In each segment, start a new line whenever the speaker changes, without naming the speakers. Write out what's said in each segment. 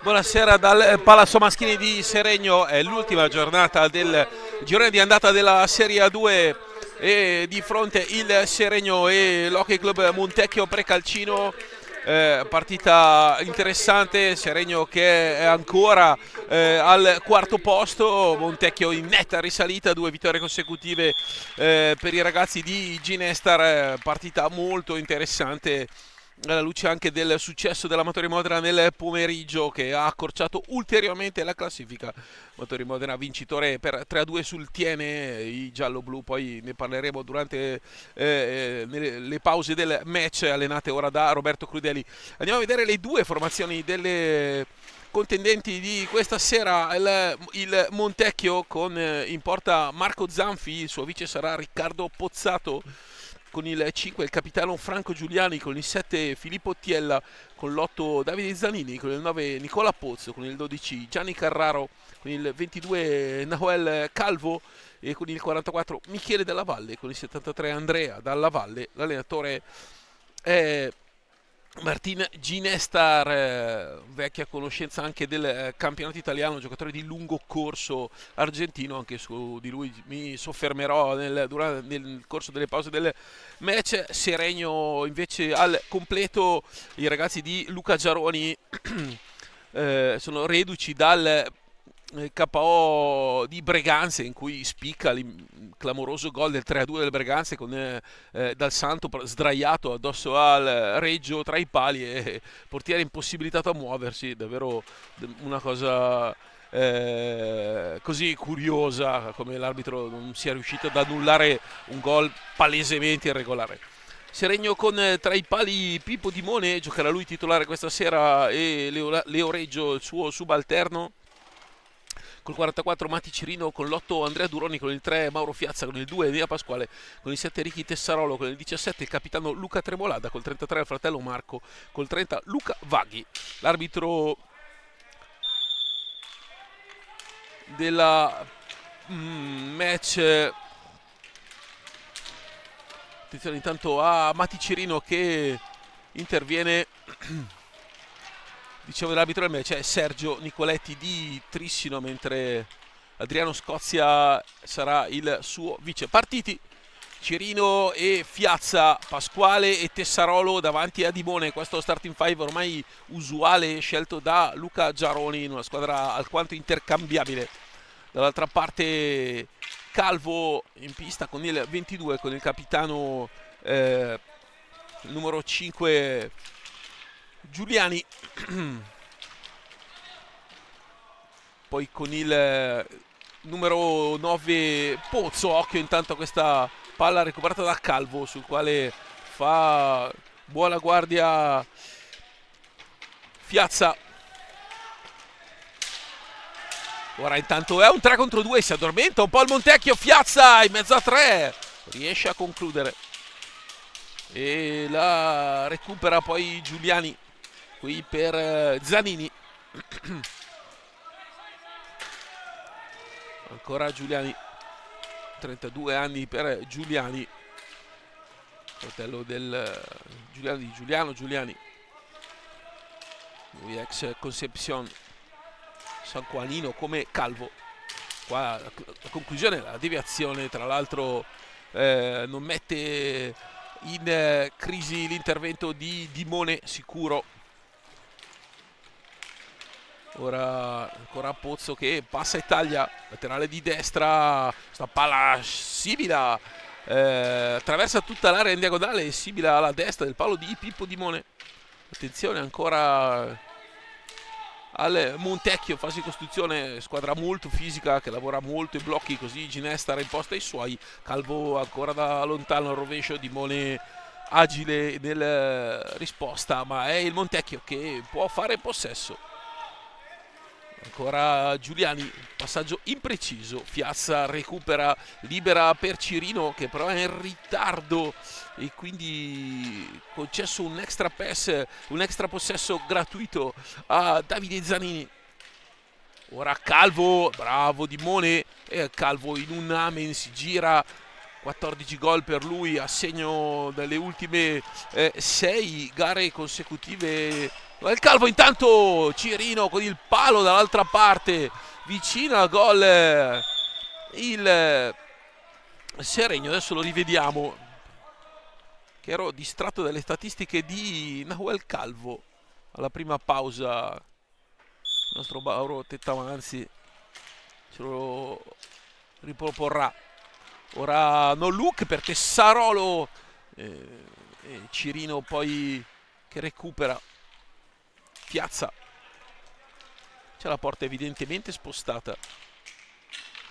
Buonasera dal Palazzo Maschini di Seregno, è l'ultima giornata del girone di andata della Serie A2 e di fronte il Seregno e l'Hockey Club Montecchio Precalcino. Partita interessante, Seregno che è ancora al quarto posto, Montecchio in netta risalita, 2 vittorie consecutive per i ragazzi di Ginestar, partita molto interessante alla luce anche del successo dell'Amatori Modena nel pomeriggio che ha accorciato ulteriormente la classifica. Amatori Modena vincitore per 3-2 sul Tiene, i giallo-blu, poi ne parleremo durante le pause del match allenate ora da Roberto Crudeli. Andiamo a vedere le due formazioni delle contendenti di questa sera. Il Montecchio con in porta Marco Zanfi, il suo vice sarà Riccardo Pozzato, con il 5 il capitano Franco Giuliani, con il 7 Filippo Tiella, con l'8 Davide Zanini, con il 9 Nicola Pozzo, con il 12 Gianni Carraro, con il 22 Nahuel Calvo e con il 44 Michele Della Valle, con il 73 Andrea Dalla Valle. L'allenatore è Martin Ginestar, vecchia conoscenza anche del campionato italiano, giocatore di lungo corso argentino, anche su di lui mi soffermerò nel corso delle pause del match. Seregno invece al completo, i ragazzi di Luca Giaroni sono reduci dal KO di Breganze, in cui spicca il clamoroso gol del 3-2 del Breganze con Dal Santo sdraiato addosso al Reggio tra i pali e portiere impossibilitato a muoversi. Davvero una cosa così curiosa, come l'arbitro non sia riuscito ad annullare un gol palesemente irregolare. Seregno con tra i pali Pippo Dimone, giocherà lui titolare questa sera, e Leo Reggio il suo subalterno. Col 44 Mati Cirino, con l'8 Andrea Duroni, con il 3 Mauro Fiazza, con il 2 Elia Pasquale, con il 7 Ricky Tessarolo, con il 17 il capitano Luca Tremolada, col 33 il fratello Marco, col 30 Luca Vaghi. L'arbitro della match, attenzione intanto a Mati Cirino che interviene. Dicevo dell'arbitro del match è Sergio Nicoletti di Trissino, mentre Adriano Scozia sarà il suo vice. Partiti Cirino e Fiazza, Pasquale e Tessarolo davanti a Dimone. Questo starting five ormai usuale, scelto da Luca Giaroni in una squadra alquanto intercambiabile. Dall'altra parte Calvo in pista con il 22, con il capitano numero 5 Giuliani. Poi con il numero 9 Pozzo. Occhio intanto a questa palla recuperata da Calvo, sul quale fa buona guardia Fiazza. Ora intanto è un 3 contro 2, si addormenta un po' il Montecchio. Fiazza in mezzo a 3 riesce a concludere e la recupera poi Giuliani qui per Zanini. Ancora Giuliani, 32 anni per Giuliani, fratello del Giuliani di Giuliano Giuliani, lui ex Concepción Sanquanino come Calvo. Qua la conclusione, la deviazione, tra l'altro non mette in crisi l'intervento di Dimone, sicuro. Ora ancora Pozzo che passa e taglia, laterale di destra, sta palla Sibila, attraversa tutta l'area in diagonale, Sibila alla destra del palo di Pippo Dimone. Attenzione ancora al Montecchio, fase di costruzione, squadra molto fisica che lavora molto i blocchi, così Ginestar imposta i suoi. Calvo ancora da lontano al rovescio, Dimone agile nel risposta, ma è il Montecchio che può fare possesso. Ancora Giuliani, passaggio impreciso, Fiazza recupera, libera per Cirino che però è in ritardo e quindi concesso un extra pass, un extra possesso gratuito a Davide Zanini. Ora Calvo, bravo Dimone, e Calvo in un amen si gira. 14 gol per lui a segno delle ultime 6 gare consecutive Il Calvo intanto, Cirino con il palo dall'altra parte, vicino al gol il Seregno. Adesso lo rivediamo, che ero distratto dalle statistiche di Nahuel Calvo alla prima pausa. Il nostro Mauro Tettamanzi ce lo riproporrà. Ora no look per Tessarolo, e Cirino poi che recupera. Piazza, c'è la porta evidentemente spostata,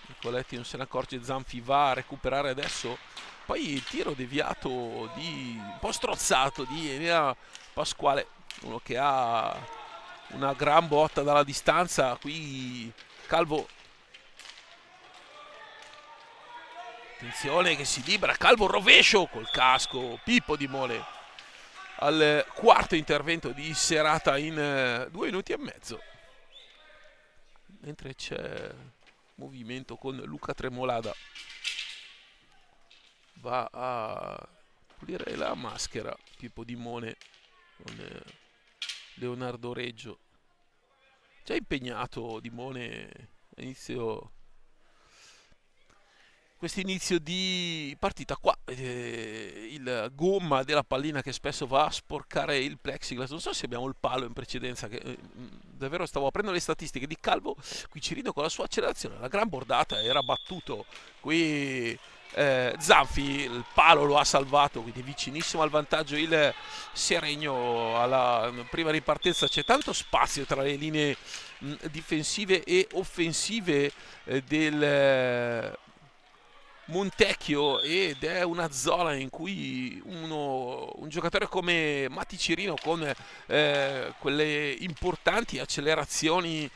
Nicoletti non se ne accorge, Zanfi va a recuperare adesso, poi il tiro deviato un po' strozzato di Enea Pasquale, uno che ha una gran botta dalla distanza. Qui Calvo, attenzione che si libera, Calvo rovescio col casco, Pippo Di Mole al quarto intervento di serata in 2 minuti e mezzo, mentre c'è movimento con Luca Tremolada, va a pulire la maschera Pippo Di Mole con Leonardo Reggio, già impegnato Di Mole all'inizio. Questo inizio di partita qua, il gomma della pallina che spesso va a sporcare il plexiglass. Non so se abbiamo il palo in precedenza, che davvero stavo aprendo le statistiche di Calvo. Qui Cirino con la sua accelerazione, la gran bordata, era battuto qui Zanfi, il palo lo ha salvato, quindi vicinissimo al vantaggio il Seregno. Alla prima ripartenza c'è tanto spazio tra le linee difensive e offensive del Montecchio, ed è una zona in cui un giocatore come Matti Cirino con quelle importanti accelerazioni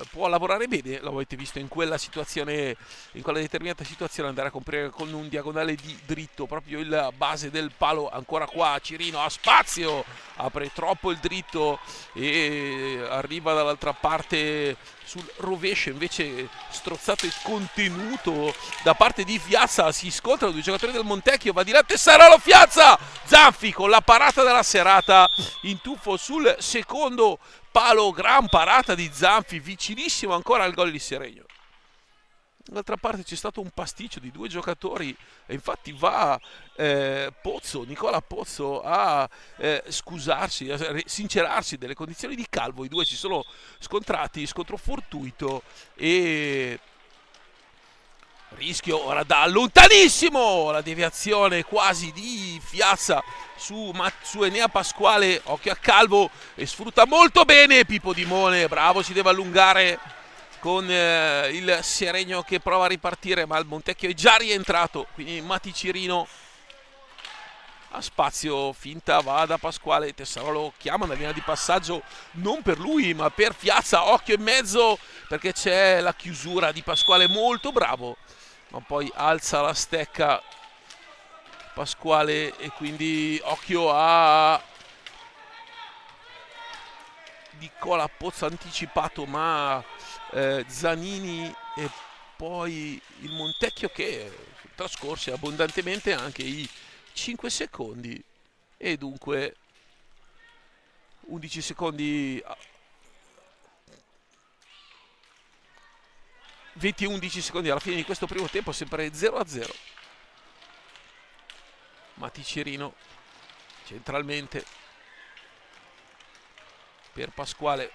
può lavorare bene. Lo avete visto in quella situazione, in quella determinata situazione, andare a comprare con un diagonale di dritto proprio il base del palo. Ancora qua Cirino ha spazio, apre troppo il dritto e arriva dall'altra parte sul rovescio, invece strozzato e contenuto da parte di Fiazza. Si scontrano due giocatori del Montecchio, va di là Tessarolo, Fiazza, Zanfi con la parata della serata, in tuffo sul secondo palo, gran parata di Zanfi, vicinissimo ancora al gol di Seregno. Dall'altra parte c'è stato un pasticcio di due giocatori e infatti va Pozzo, Nicola Pozzo a scusarsi, a sincerarsi delle condizioni di Calvo. I due si sono scontrati, scontro fortuito e rischio ora da lontanissimo, la deviazione quasi di Fiazza su Enea Pasquale. Occhio a Calvo, e sfrutta molto bene Pippo Di Mole, bravo, si deve allungare con il Seregno che prova a ripartire, ma il Montecchio è già rientrato, quindi Matti Cirino ha spazio, finta, va da Pasquale, Tessarolo chiama la linea di passaggio non per lui ma per Fiazza, occhio in mezzo perché c'è la chiusura di Pasquale, molto bravo, ma poi alza la stecca Pasquale e quindi occhio a Nicola Pozzo anticipato, ma Zanini e poi il Montecchio che trascorse abbondantemente anche i 5 secondi e dunque 11 secondi 20-11 secondi alla fine di questo primo tempo, sempre 0-0. Matti Cirino centralmente per Pasquale,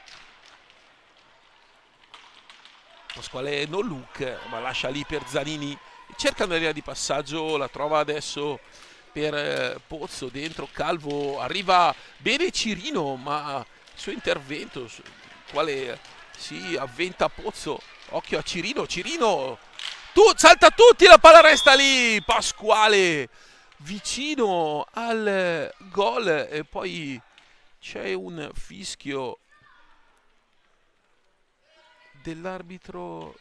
Pasquale no look ma lascia lì per Zanini, cerca una linea di passaggio, la trova adesso per Pozzo, dentro Calvo, arriva bene Cirino ma il suo intervento quale si avventa Pozzo, occhio a Cirino, Cirino salta tutti, la palla resta lì, Pasquale vicino al gol e poi c'è un fischio dell'arbitro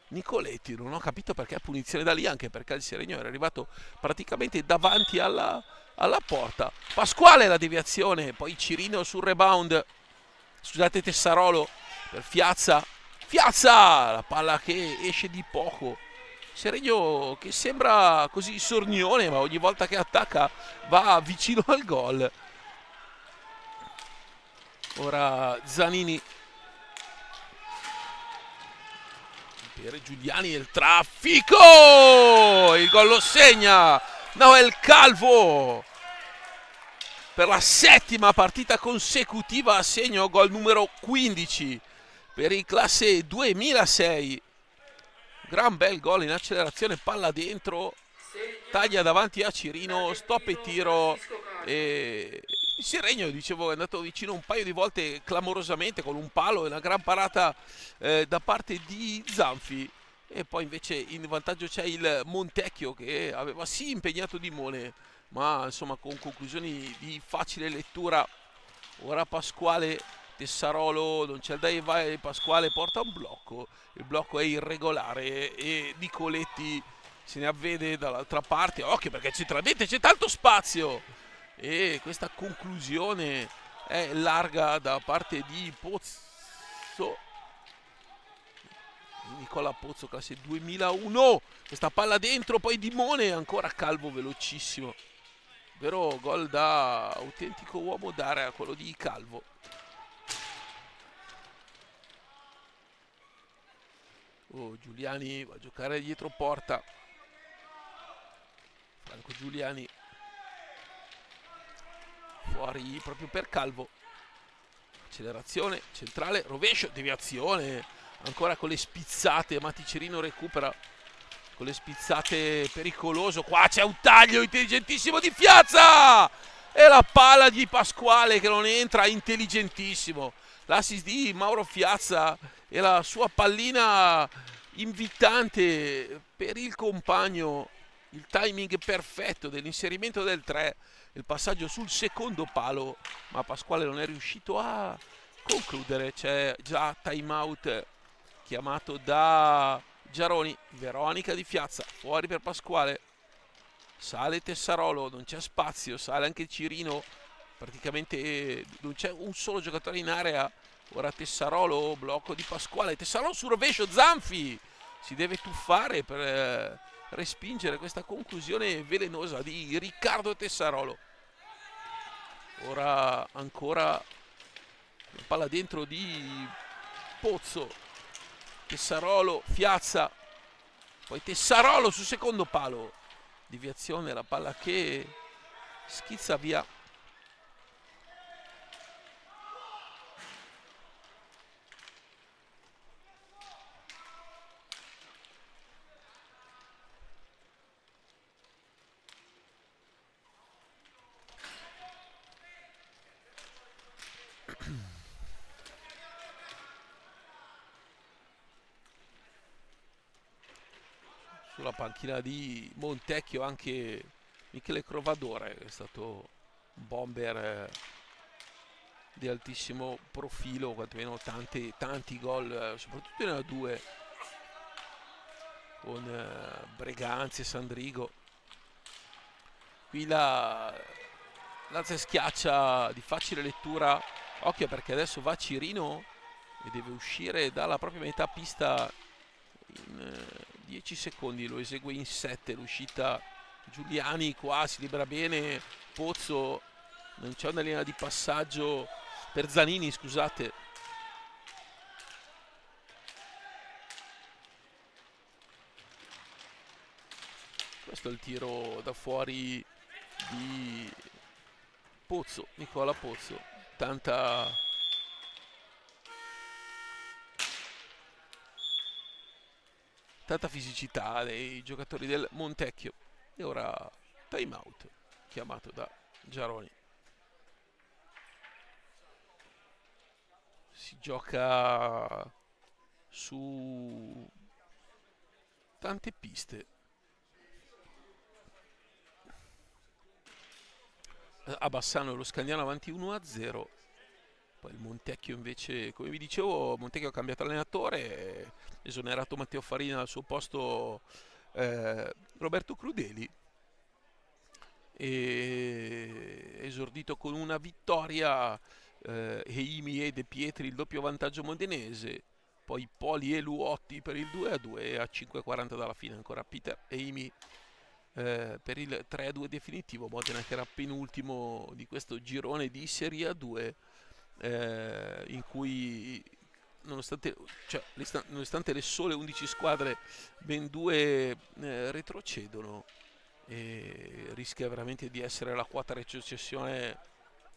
Nicoletti, non ho capito perché punizione da lì, anche perché il Seregno era arrivato praticamente davanti alla porta. Pasquale la deviazione, poi Cirino sul rebound, scusate Tessarolo per Fiazza, la palla che esce di poco, Seregno che sembra così sornione ma ogni volta che attacca va vicino al gol. Ora Zanini per Giuliani, il traffico, il gol lo segna Noel Calvo per la 7ª partita consecutiva a segno, gol numero 15 per il classe 2006. Gran bel gol in accelerazione, palla dentro, taglia davanti a Cirino, stop e tiro. E il Seregno, dicevo, è andato vicino un paio di volte clamorosamente con un palo e una gran parata da parte di Zanfi. E poi invece in vantaggio c'è il Montecchio che aveva sì impegnato Dimone, ma insomma con conclusioni di facile lettura. Ora Pasquale, Tessarolo, non c'è il dai vai, Pasquale porta un blocco, il blocco è irregolare e Nicoletti se ne avvede dall'altra parte. Occhio perché centralmente c'è tanto spazio e questa conclusione è larga da parte di Pozzo. Nicola Pozzo, classe 2001, questa palla dentro, poi Dimone, ancora Calvo velocissimo. Vero gol da autentico uomo d'area quello di Calvo. Oh, Giuliani va a giocare dietro porta. Franco Giuliani fuori proprio per Calvo. Accelerazione, centrale, rovescio, deviazione. Ancora con le spizzate, Maticerino recupera con le spizzate, pericoloso. Qua c'è un taglio intelligentissimo di Fiazza e la palla di Pasquale che non entra, intelligentissimo. L'assist di Mauro Fiazza e la sua pallina invitante per il compagno, il timing perfetto dell'inserimento del 3, il passaggio sul secondo palo, ma Pasquale non è riuscito a concludere. C'è già time out chiamato da Giaroni. Veronica di Fiazza fuori per Pasquale, sale Tessarolo, non c'è spazio, sale anche Cirino, praticamente non c'è un solo giocatore in area. Ora Tessarolo, blocco di Pasquale, Tessarolo sul rovescio, Zanfi si deve tuffare per respingere questa conclusione velenosa di Riccardo Tessarolo. Ora ancora palla dentro di Pozzo, Tessarolo, Fiazza, poi Tessarolo sul secondo palo, deviazione, la palla che schizza via. Sulla panchina di Montecchio anche Michele Crovadore, che è stato un bomber di altissimo profilo, quantomeno tanti gol, soprattutto in A2 con Breganzi e Sandrigo. Qui la Lazio schiaccia di facile lettura, occhio perché adesso va Cirino e deve uscire dalla propria metà pista in 10 secondi, lo esegue in 7 l'uscita. Giuliani qua si libera bene, Pozzo, non c'è una linea di passaggio per Zanini, scusate. Questo è il tiro da fuori di Pozzo, Nicola Pozzo. Tanta fisicità dei giocatori del Montecchio. E ora time out chiamato da Giaroni. Si gioca su tante piste. A Bassano lo Scandiano avanti 1-0. Poi il Montecchio invece, come vi dicevo, Montecchio ha cambiato allenatore, esonerato Matteo Farina al suo posto Roberto Crudeli, e esordito con una vittoria Heimi e De Pietri, il doppio vantaggio modenese, poi Poli e Luotti per il 2-2 e a 5:40 dalla fine ancora Peter Heimi per il 3-2 definitivo. Modena che era penultimo di questo girone di Serie A2 in cui nonostante, cioè, nonostante le sole 11 squadre, ben due retrocedono e rischia veramente di essere la quota retrocessione,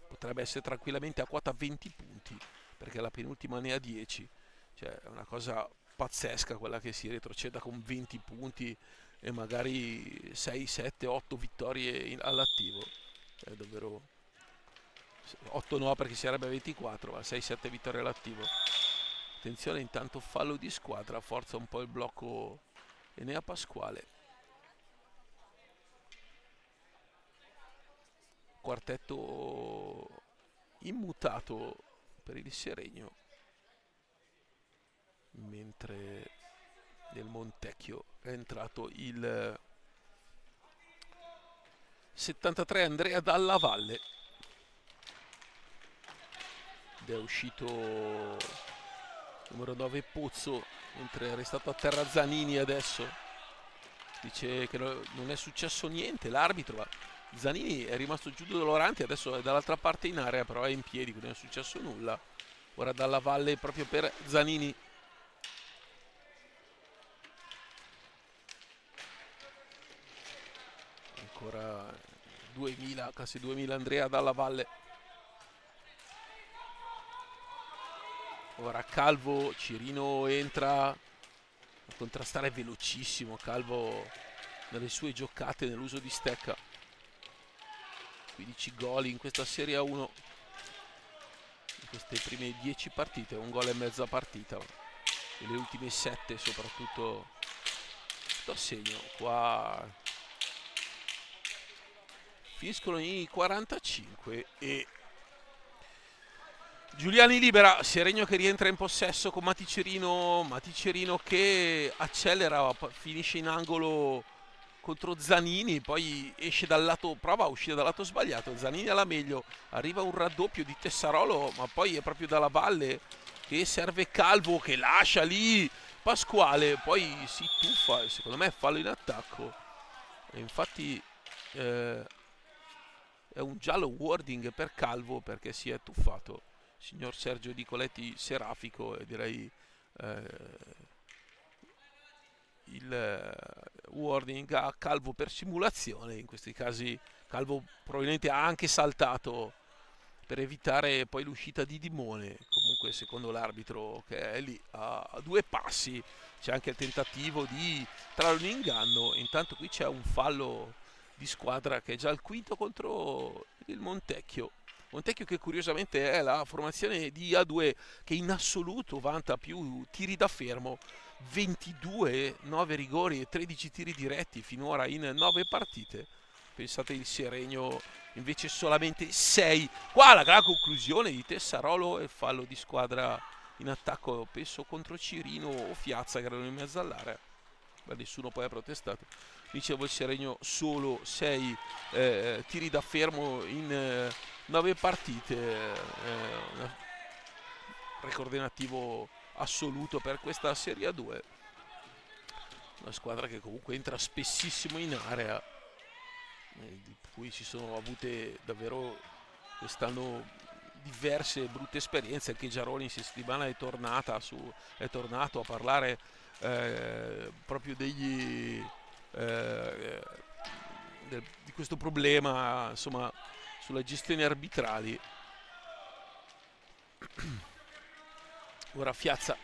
potrebbe essere tranquillamente a quota 20 punti, perché la penultima ne ha 10, cioè è una cosa pazzesca quella che si retroceda con 20 punti e magari 6, 7, 8 vittorie all'attivo, è davvero 8 no perché sarebbe 24, ma 6-7 vittorie all'attivo. Attenzione, intanto fallo di squadra, forza un po' il blocco Enea Pasquale. Quartetto immutato per il Seregno, mentre nel Montecchio è entrato il 73 Andrea Dalla Valle ed è uscito numero 9 Pozzo, mentre è restato a terra Zanini. Adesso dice che non è successo niente l'arbitro, ma Zanini è rimasto giù dolorante, adesso è dall'altra parte in area, però è in piedi, quindi non è successo nulla. Ora Dalla Valle proprio per Zanini. Ancora 2000, classe 2000 Andrea Dalla Valle. Ora Calvo, Cirino entra a contrastare, velocissimo Calvo nelle sue giocate, nell'uso di stecca. 15 gol in questa Serie A1, in queste prime 10 partite, un gol e mezza partita, e le ultime 7 soprattutto a segno. Qua finiscono i 45 e Giuliani libera, Seregno che rientra in possesso con Maticerino che accelera, finisce in angolo contro Zanini, poi esce dal lato, prova a uscire dal lato sbagliato, Zanini alla meglio, arriva un raddoppio di Tessarolo, ma poi è proprio Dalla Valle che serve Calvo che lascia lì Pasquale, poi si tuffa, secondo me è fallo in attacco, e infatti è un giallo wording per Calvo perché si è tuffato. Signor Sergio Di Coletti Serafico, e direi il warning a Calvo per simulazione. In questi casi Calvo probabilmente ha anche saltato per evitare poi l'uscita di Dimone. Comunque secondo l'arbitro che è lì a due passi c'è anche il tentativo di trarre un inganno. Intanto qui c'è un fallo di squadra che è già il quinto contro il Montecchio. Montecchio che curiosamente è la formazione di A2 che in assoluto vanta più tiri da fermo, 22, 9 rigori e 13 tiri diretti finora in 9 partite. Pensate il Seregno invece solamente 6. Qua la gran conclusione di Tessarolo e fallo di squadra in attacco, penso contro Cirino o Fiazza che erano in mezzo all'area, ma nessuno poi ha protestato. Dicevo il Seregno solo 6 tiri da fermo in 9 partite, un record inattivo assoluto per questa Serie A2. Una squadra che comunque entra spessissimo in area, di cui si sono avute davvero quest'anno diverse brutte esperienze. Anche Giaroni in settimana è tornato a parlare proprio di questo problema, insomma, sulle gestioni arbitrali. Ora Fiazza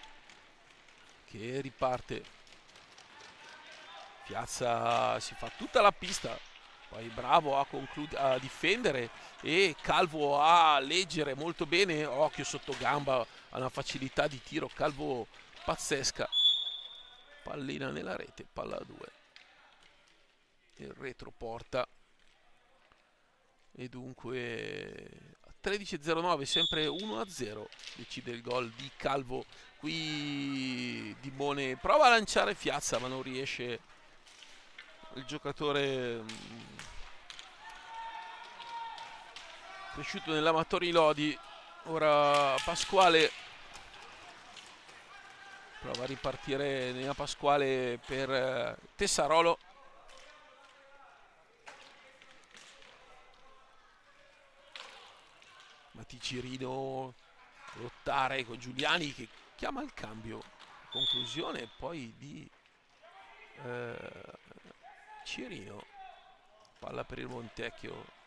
che riparte, Piazza si fa tutta la pista, poi bravo a difendere e Calvo a leggere molto bene, occhio sotto gamba, ha una facilità di tiro Calvo pazzesca, pallina nella rete, palla a 2, il retroporta e dunque a 13:09 sempre 1-0, decide il gol di Calvo. Qui Dimone prova a lanciare Fiazza ma non riesce il giocatore cresciuto nell'Amatori Lodi. Ora Pasquale prova a ripartire Nea Pasquale per Tessarolo, Maticerino lottare con Giuliani che chiama il cambio, conclusione poi di Cirino, palla per il Montecchio.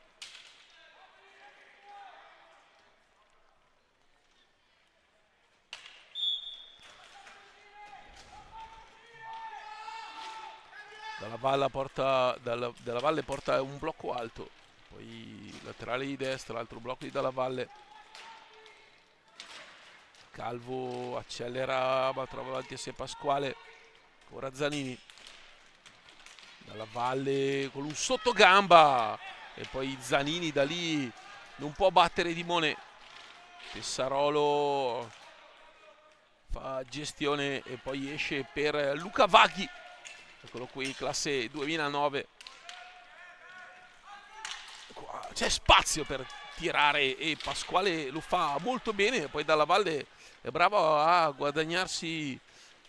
Dalla Valle porta un blocco alto, poi laterale di destra, l'altro blocco di Dalla Valle. Calvo accelera ma trova avanti a sé Pasquale, ora Zanini. Dalla Valle con un sottogamba e poi Zanini da lì non può battere Dimone. Tessarolo fa gestione e poi esce per Luca Vaghi, eccolo qui, classe 2009. C'è spazio per tirare e Pasquale lo fa molto bene, poi Dalla Valle è bravo a guadagnarsi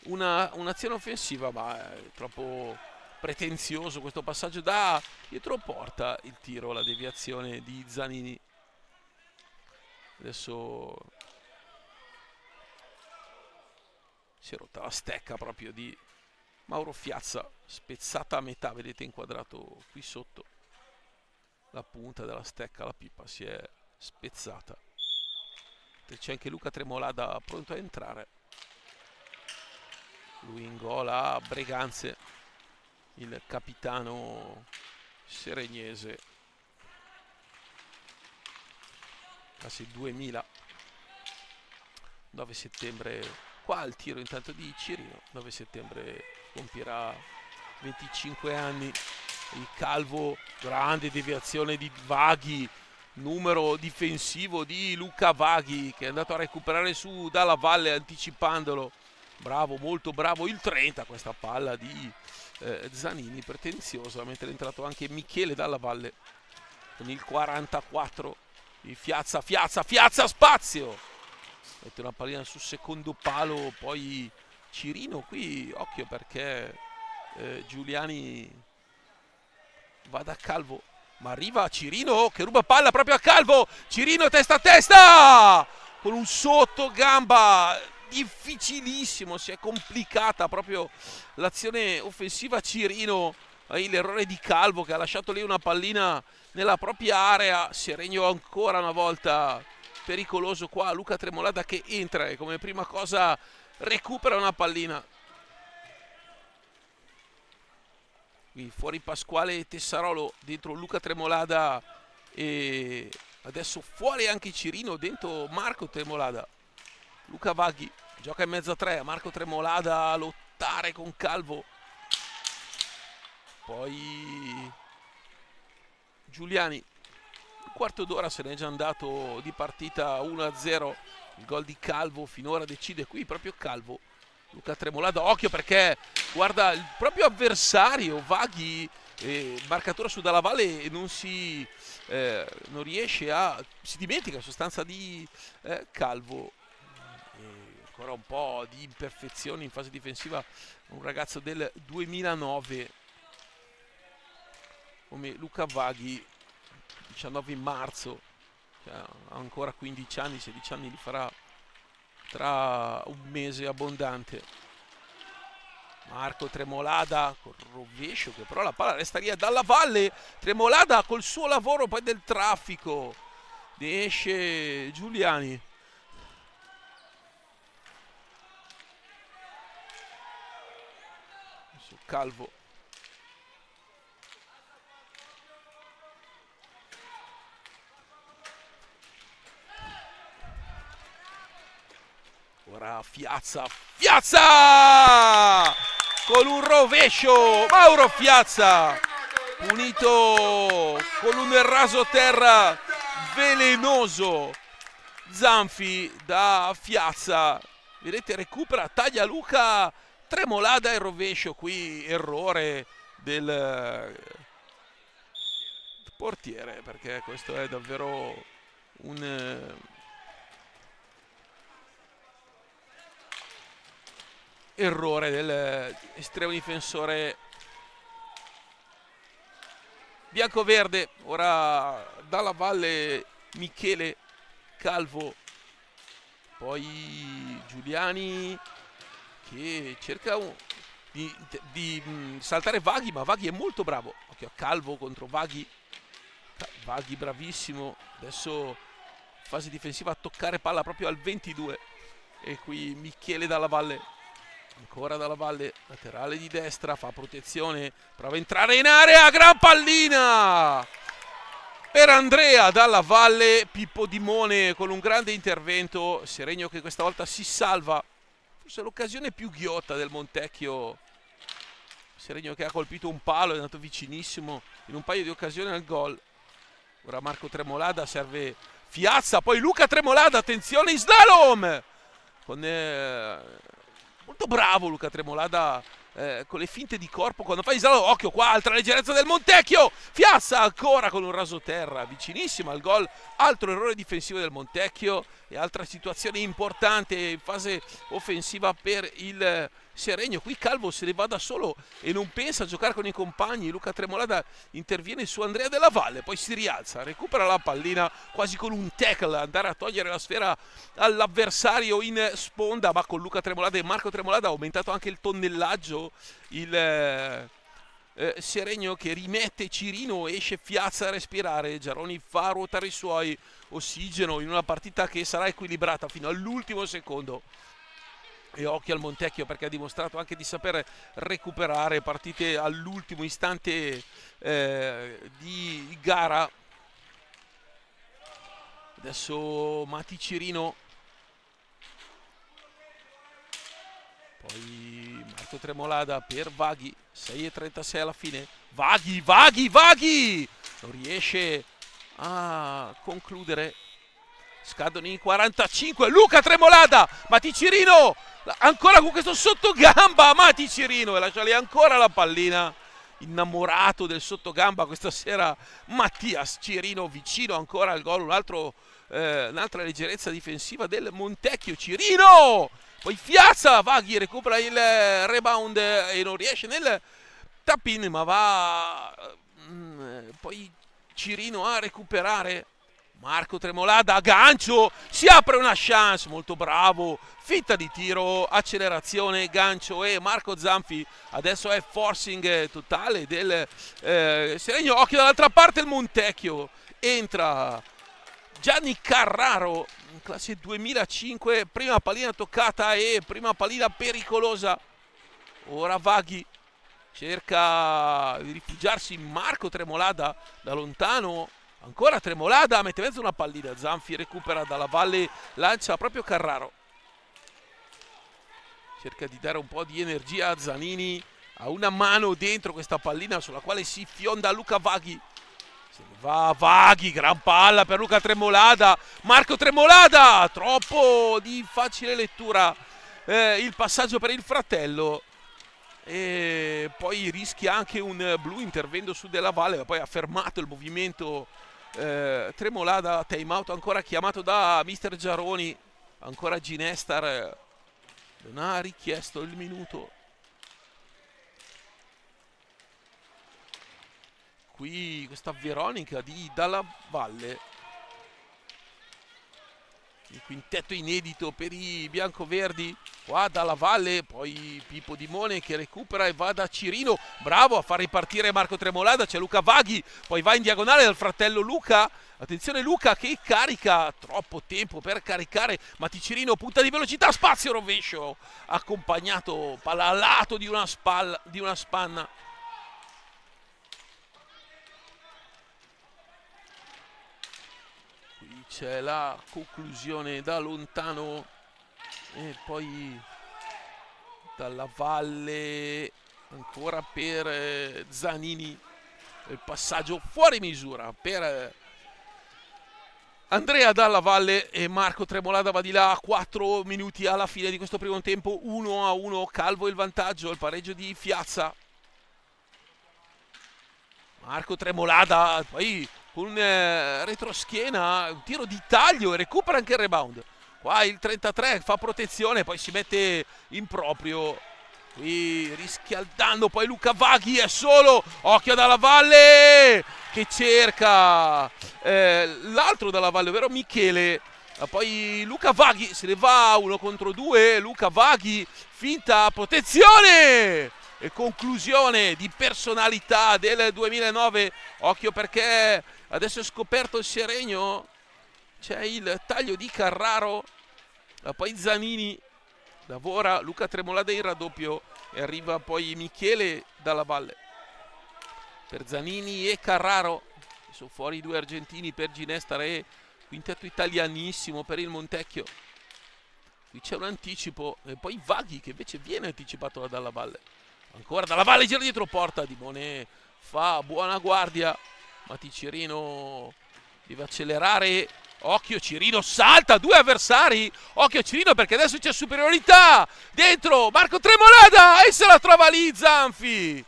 un'azione offensiva, ma è troppo pretenzioso questo passaggio da dietro porta, il tiro, la deviazione di Zanini. Adesso si è rotta la stecca proprio di Mauro Fiazza, spezzata a metà, vedete inquadrato qui sotto. La punta della stecca, la pipa si è spezzata. C'è anche Luca Tremolada pronto a entrare. Lui in gola a Breganze, il capitano seregnese. Classe 2000. 9 settembre, qua il tiro intanto di Cirino. 9 settembre compierà 25 anni. Il Calvo, grande deviazione di Vaghi, numero difensivo di Luca Vaghi che è andato a recuperare su Dalla Valle anticipandolo. Bravo, molto bravo il 30, questa palla di Zanini pretenziosa, mentre è entrato anche Michele Dalla Valle con il 44. Il Fiazza, spazio! Mette una pallina sul secondo palo, poi Cirino qui, occhio perché Giuliani va da Calvo, ma arriva Cirino che ruba palla proprio a Calvo. Cirino testa a testa con un sottogamba difficilissimo, si è complicata proprio l'azione offensiva. Cirino, l'errore di Calvo che ha lasciato lì una pallina nella propria area. Seregno ancora una volta pericoloso qua, Luca Tremolada che entra e come prima cosa recupera una pallina. Fuori Pasquale e Tessarolo, dentro Luca Tremolada e adesso fuori anche Cirino, dentro Marco Tremolada. Luca Vaghi gioca in mezzo a tre, Marco Tremolada a lottare con Calvo. Poi Giuliani, un quarto d'ora se n'è già andato di partita, 1-0. Il gol di Calvo finora decide qui proprio Calvo. Luca Tremolada, occhio perché guarda il proprio avversario Vaghi, marcatura su Dalla Valle e non riesce si dimentica in sostanza di Calvo. Ancora un po' di imperfezioni in fase difensiva, un ragazzo del 2009 come Luca Vaghi, 19 marzo, cioè, ha ancora 15 anni, 16 anni li farà tra un mese abbondante. Marco Tremolada col rovescio che però la palla resta lì a Dalla Valle. Tremolada col suo lavoro poi del traffico, ne esce Giuliani. Su Calvo, ora Fiazza con un rovescio. Mauro Fiazza punito con un rasoterra velenoso. Zanfi da Fiazza, vedete, recupera, taglia Luca Tremolada e rovescio qui, errore del portiere, perché questo è davvero un errore dell'estremo difensore biancoverde. Ora Dalla Valle, Michele, Calvo, poi Giuliani che cerca di saltare Vaghi, ma Vaghi è molto bravo. Occhio a Calvo contro Vaghi. Vaghi bravissimo, adesso fase difensiva a toccare palla proprio al 22. E qui Michele Dalla Valle, ancora Dalla Valle, laterale di destra, fa protezione, prova a entrare in area, gran pallina per Andrea Dalla Valle. Pippo Dimone con un grande intervento, Seregno che questa volta si salva, forse l'occasione più ghiotta del Montecchio. Seregno che ha colpito un palo, è andato vicinissimo in un paio di occasioni al gol. Ora Marco Tremolada, serve Fiazza, poi Luca Tremolada, attenzione in slalom! Molto bravo Luca Tremolada con le finte di corpo quando fa in slalom. Occhio qua, altra leggerezza del Montecchio. Fiazza ancora con un rasoterra, vicinissimo al gol. Altro errore difensivo del Montecchio e altra situazione importante in fase offensiva per il Seregno. Qui Calvo se ne va da solo e non pensa a giocare con i compagni. Luca Tremolada interviene su Andrea Della Valle, poi si rialza, recupera la pallina quasi con un tackle, andare a togliere la sfera all'avversario in sponda, ma con Luca Tremolada e Marco Tremolada ha aumentato anche il tonnellaggio. Il Seregno che rimette Cirino, esce Fiazza a respirare, Giaroni fa ruotare i suoi, ossigeno in una partita che sarà equilibrata fino all'ultimo secondo. E occhio al Montecchio perché ha dimostrato anche di saper recuperare partite all'ultimo istante di gara. Adesso Mati Cirino, poi Marco Tremolada per Vaghi, 6:36 alla fine. Vaghi non riesce a concludere, scadono i 45. Luca Tremolada, Mati Cirino ancora con questo sottogamba, Mati Cirino, e lascia lì ancora la pallina. Innamorato del sottogamba questa sera Mattias Cirino, vicino ancora al gol. Un'altra leggerezza difensiva del Montecchio. Cirino, poi Fiazza, Vaghi recupera il rebound e non riesce nel tap-in, ma va poi Cirino a recuperare. Marco Tremolada, gancio, si apre una chance, molto bravo, fitta di tiro, accelerazione, gancio, e Marco Zanfi adesso è forcing totale del Seregno. Occhio dall'altra parte il Montecchio, entra Gianni Carraro, in classe 2005, prima pallina toccata e prima pallina pericolosa. Ora Vaghi cerca di rifugiarsi in Marco Tremolada da lontano. Ancora Tremolada, mette mezzo una pallina, Zanfi recupera Dalla Valle, lancia proprio Carraro. Cerca di dare un po' di energia a Zanini, ha una mano dentro questa pallina sulla quale si fionda Luca Vaghi. Se ne va Vaghi, gran palla per Luca Tremolada, Marco Tremolada, troppo di facile lettura il passaggio per il fratello. E poi rischia anche un blu intervenendo su Della Valle, ma poi ha fermato il movimento Tremolada. Time out ancora chiamato da mister Giaroni, ancora Ginestar non ha richiesto il minuto. Qui questa Veronica di Dalla Valle, il quintetto inedito per i biancoverdi. Qua Dalla Valle, poi Pippo Dimone che recupera e va da Cirino, bravo a far ripartire Marco Tremolada. C'è Luca Vaghi, poi va in diagonale dal fratello Luca. Attenzione Luca che carica, troppo tempo per caricare. Mati Cirino, punta di velocità, spazio, rovescio, accompagnato palla a lato di una spanna. Qui c'è la conclusione da lontano. E poi Dalla Valle ancora per Zanini, il passaggio fuori misura per Andrea Dalla Valle e Marco Tremolada va di là. 4 minuti alla fine di questo primo tempo, 1-1, Calvo il vantaggio, il pareggio di Fiazza. Marco Tremolada poi con retroschiena, un tiro di taglio e recupera anche il rebound. Qua il 33 fa protezione, poi si mette in proprio. Qui rischia il danno, poi Luca Vaghi è solo. Occhio Dalla Valle che cerca l'altro Dalla Valle, ovvero Michele. Poi Luca Vaghi se ne va 1 contro 2. Luca Vaghi, finta protezione e conclusione di personalità del 2009. Occhio perché adesso è scoperto il Seregno, c'è il taglio di Carraro, poi Zanini lavora, Luca Tremolada in raddoppio e arriva poi Michele Dalla Valle per Zanini e Carraro. Sono fuori i 2 argentini per Ginesta Re, quintetto italianissimo per il Montecchio. Qui c'è un anticipo e poi Vaghi che invece viene anticipato da Dalla Valle. Ancora Dalla Valle, gira dietro porta, Di Monet fa buona guardia, Mati Cirino deve accelerare. Occhio, Cirino salta, 2 avversari. Occhio Cirino perché adesso c'è superiorità. Dentro Marco Tremolada e se la trova lì Zanfi.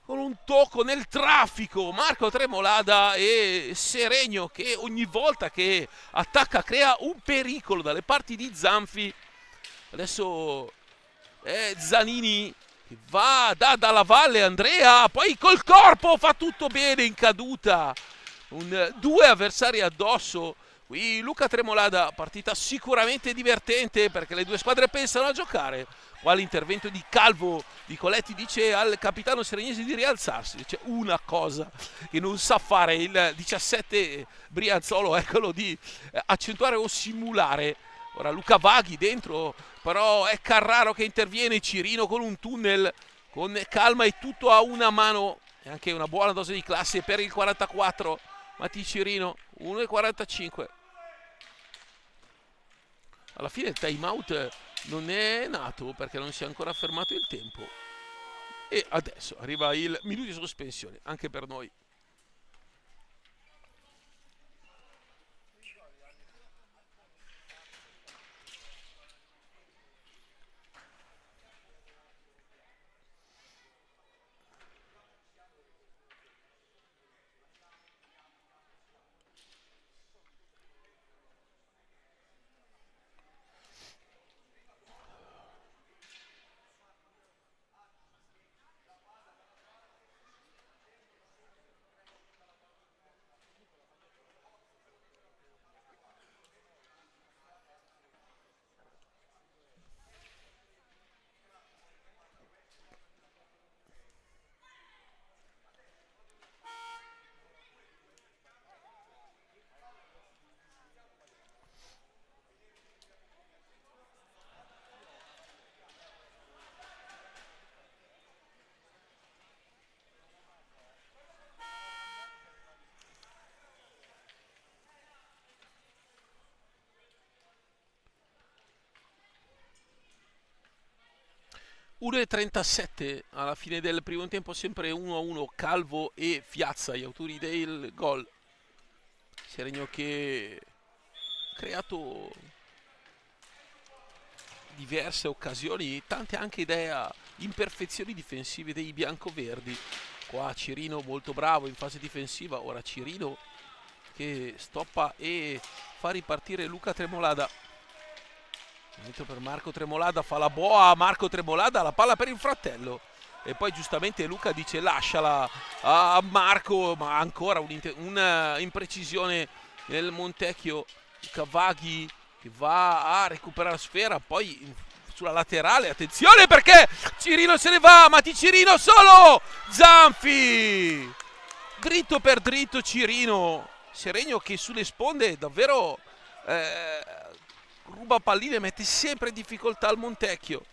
Con un tocco nel traffico, Marco Tremolada e Seregno che ogni volta che attacca crea un pericolo dalle parti di Zanfi. Adesso è Zanini che va dalla Valle, Andrea, poi col corpo fa tutto bene in caduta. 2 avversari addosso. Qui Luca Tremolada, partita sicuramente divertente perché le 2 squadre pensano a giocare. Qua l'intervento di Calvo di Coletti dice al capitano seregnese di rialzarsi. C'è una cosa che non sa fare il 17 Brianzolo, è quello di accentuare o simulare. Ora Luca Vaghi dentro, però è Carraro che interviene, Cirino con un tunnel, con calma e tutto a una mano. E anche una buona dose di classe per il 44. Mati Cirino, 1,45. Alla fine il time out non è nato perché non si è ancora fermato il tempo. E adesso arriva il minuto di sospensione, anche per noi. (1:37) alla fine del primo tempo, sempre 1-1 Calvo e Fiazza, gli autori del gol. Seregno che ha creato diverse occasioni, tante anche idee, imperfezioni difensive dei biancoverdi. Qua Cirino molto bravo in fase difensiva, ora Cirino che stoppa e fa ripartire Luca Tremolada. Per Marco Tremolada, fa la boa Marco Tremolada, la palla per il fratello e poi giustamente Luca dice lasciala a Marco, ma ancora un'imprecisione nel Montecchio. Luca Vaghi che va a recuperare la sfera, poi sulla laterale, attenzione perché Cirino se ne va, Mati Cirino solo, Zanfi dritto per dritto Cirino. Seregno che sulle sponde davvero ruba palline, mette sempre in difficoltà il Montecchio.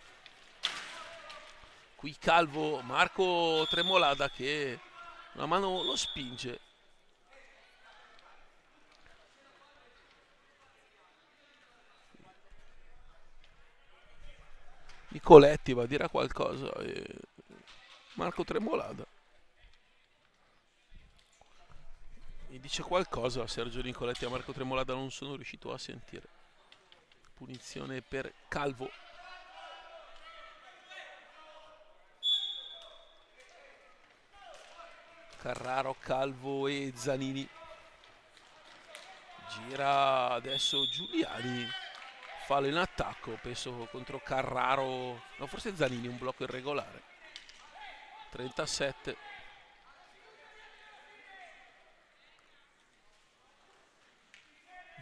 Qui Calvo, Marco Tremolada che una mano lo spinge. Nicoletti va a dire qualcosa e Marco Tremolada mi dice qualcosa. Sergio Nicoletti a Marco Tremolada non sono riuscito a sentire. Punizione per Calvo. Carraro, Calvo e Zanini. Gira adesso Giuliani, fallo in attacco, penso contro Carraro, no forse Zanini, un blocco irregolare. 37.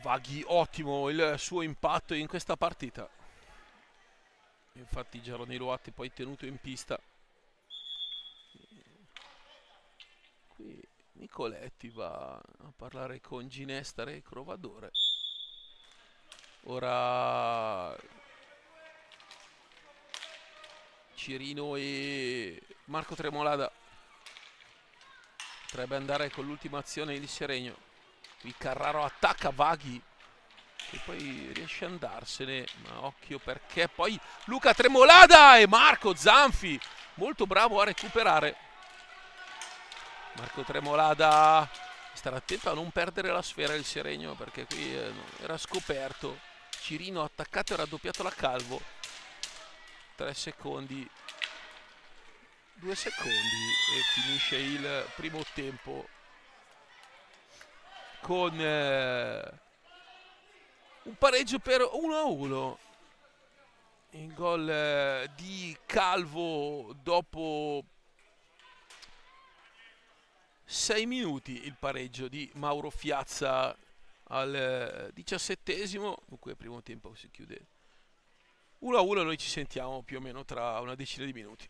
Vaghi, ottimo il suo impatto in questa partita. Infatti Geroni Loatti poi tenuto in pista. Qui Nicoletti va a parlare con Ginestare e Crovadore. Ora Cirino e Marco Tremolada. Potrebbe andare con l'ultima azione il Seregno. Qui Carraro attacca Vaghi e poi riesce ad andarsene, ma occhio perché poi Luca Tremolada e Marco Zanfi molto bravo a recuperare. Marco Tremolada, stare attento a non perdere la sfera il Seregno, perché qui era scoperto. Cirino attaccato e raddoppiato la Calvo. 3 secondi, 2 secondi e finisce il primo tempo con un pareggio per 1-1. Il gol di Calvo dopo 6 minuti, il pareggio di Mauro Fiazza al 17esimo. Dunque il primo tempo si chiude 1-1. Noi ci sentiamo più o meno tra una decina di minuti.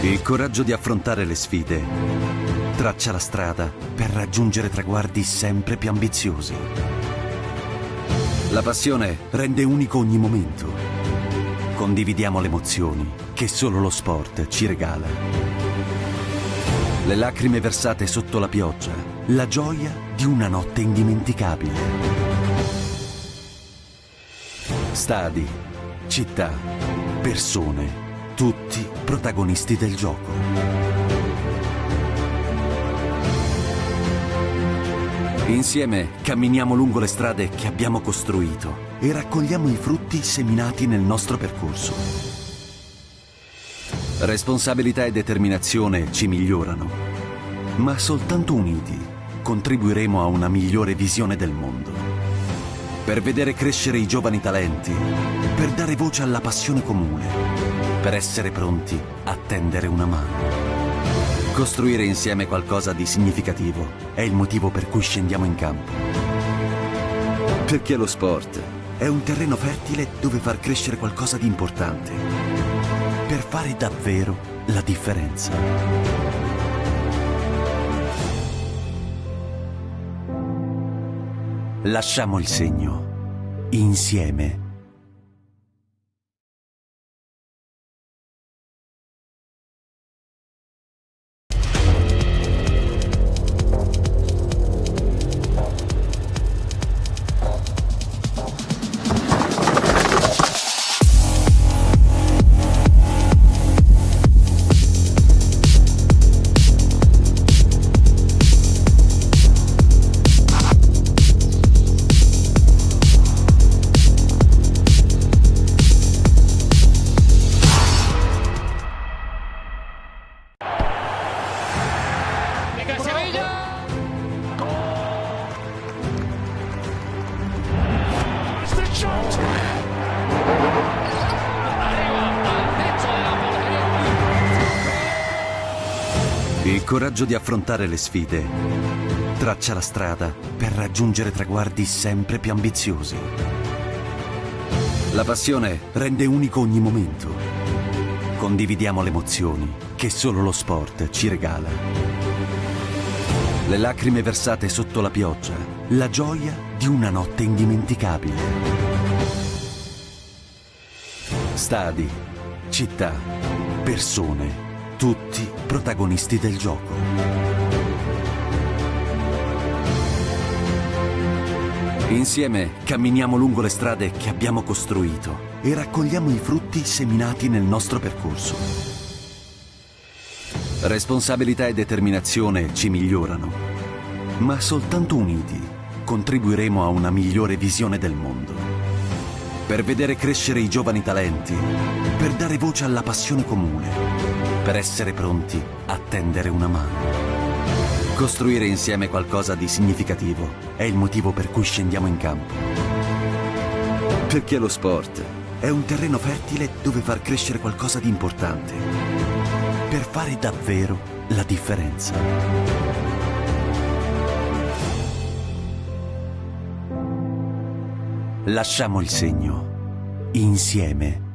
Il coraggio di affrontare le sfide traccia la strada per raggiungere traguardi sempre più ambiziosi. La passione rende unico ogni momento. Condividiamo le emozioni che solo lo sport ci regala. Le lacrime versate sotto la pioggia, la gioia di una notte indimenticabile. Stadi, città, persone, tutti protagonisti del gioco. Insieme camminiamo lungo le strade che abbiamo costruito e raccogliamo i frutti seminati nel nostro percorso. Responsabilità e determinazione ci migliorano, ma soltanto uniti contribuiremo a una migliore visione del mondo. Per vedere crescere i giovani talenti, per dare voce alla passione comune, per essere pronti a tendere una mano. Costruire insieme qualcosa di significativo è il motivo per cui scendiamo in campo. Perché lo sport è un terreno fertile dove far crescere qualcosa di importante, per fare davvero la differenza. Lasciamo il segno, insieme. Il coraggio di affrontare le sfide traccia la strada per raggiungere traguardi sempre più ambiziosi. La passione rende unico ogni momento. Condividiamo le emozioni che solo lo sport ci regala. Le lacrime versate sotto la pioggia, la gioia di una notte indimenticabile. Stadi, città, persone, tutti protagonisti del gioco. Insieme camminiamo lungo le strade che abbiamo costruito e raccogliamo i frutti seminati nel nostro percorso. Responsabilità e determinazione ci migliorano, ma soltanto uniti contribuiremo a una migliore visione del mondo. per vedere crescere i giovani talenti, per dare voce alla passione comune, per essere pronti a tendere una mano. Costruire insieme qualcosa di significativo è il motivo per cui scendiamo in campo. Perché lo sport è un terreno fertile dove far crescere qualcosa di importante, per fare davvero la differenza. Lasciamo il segno, insieme.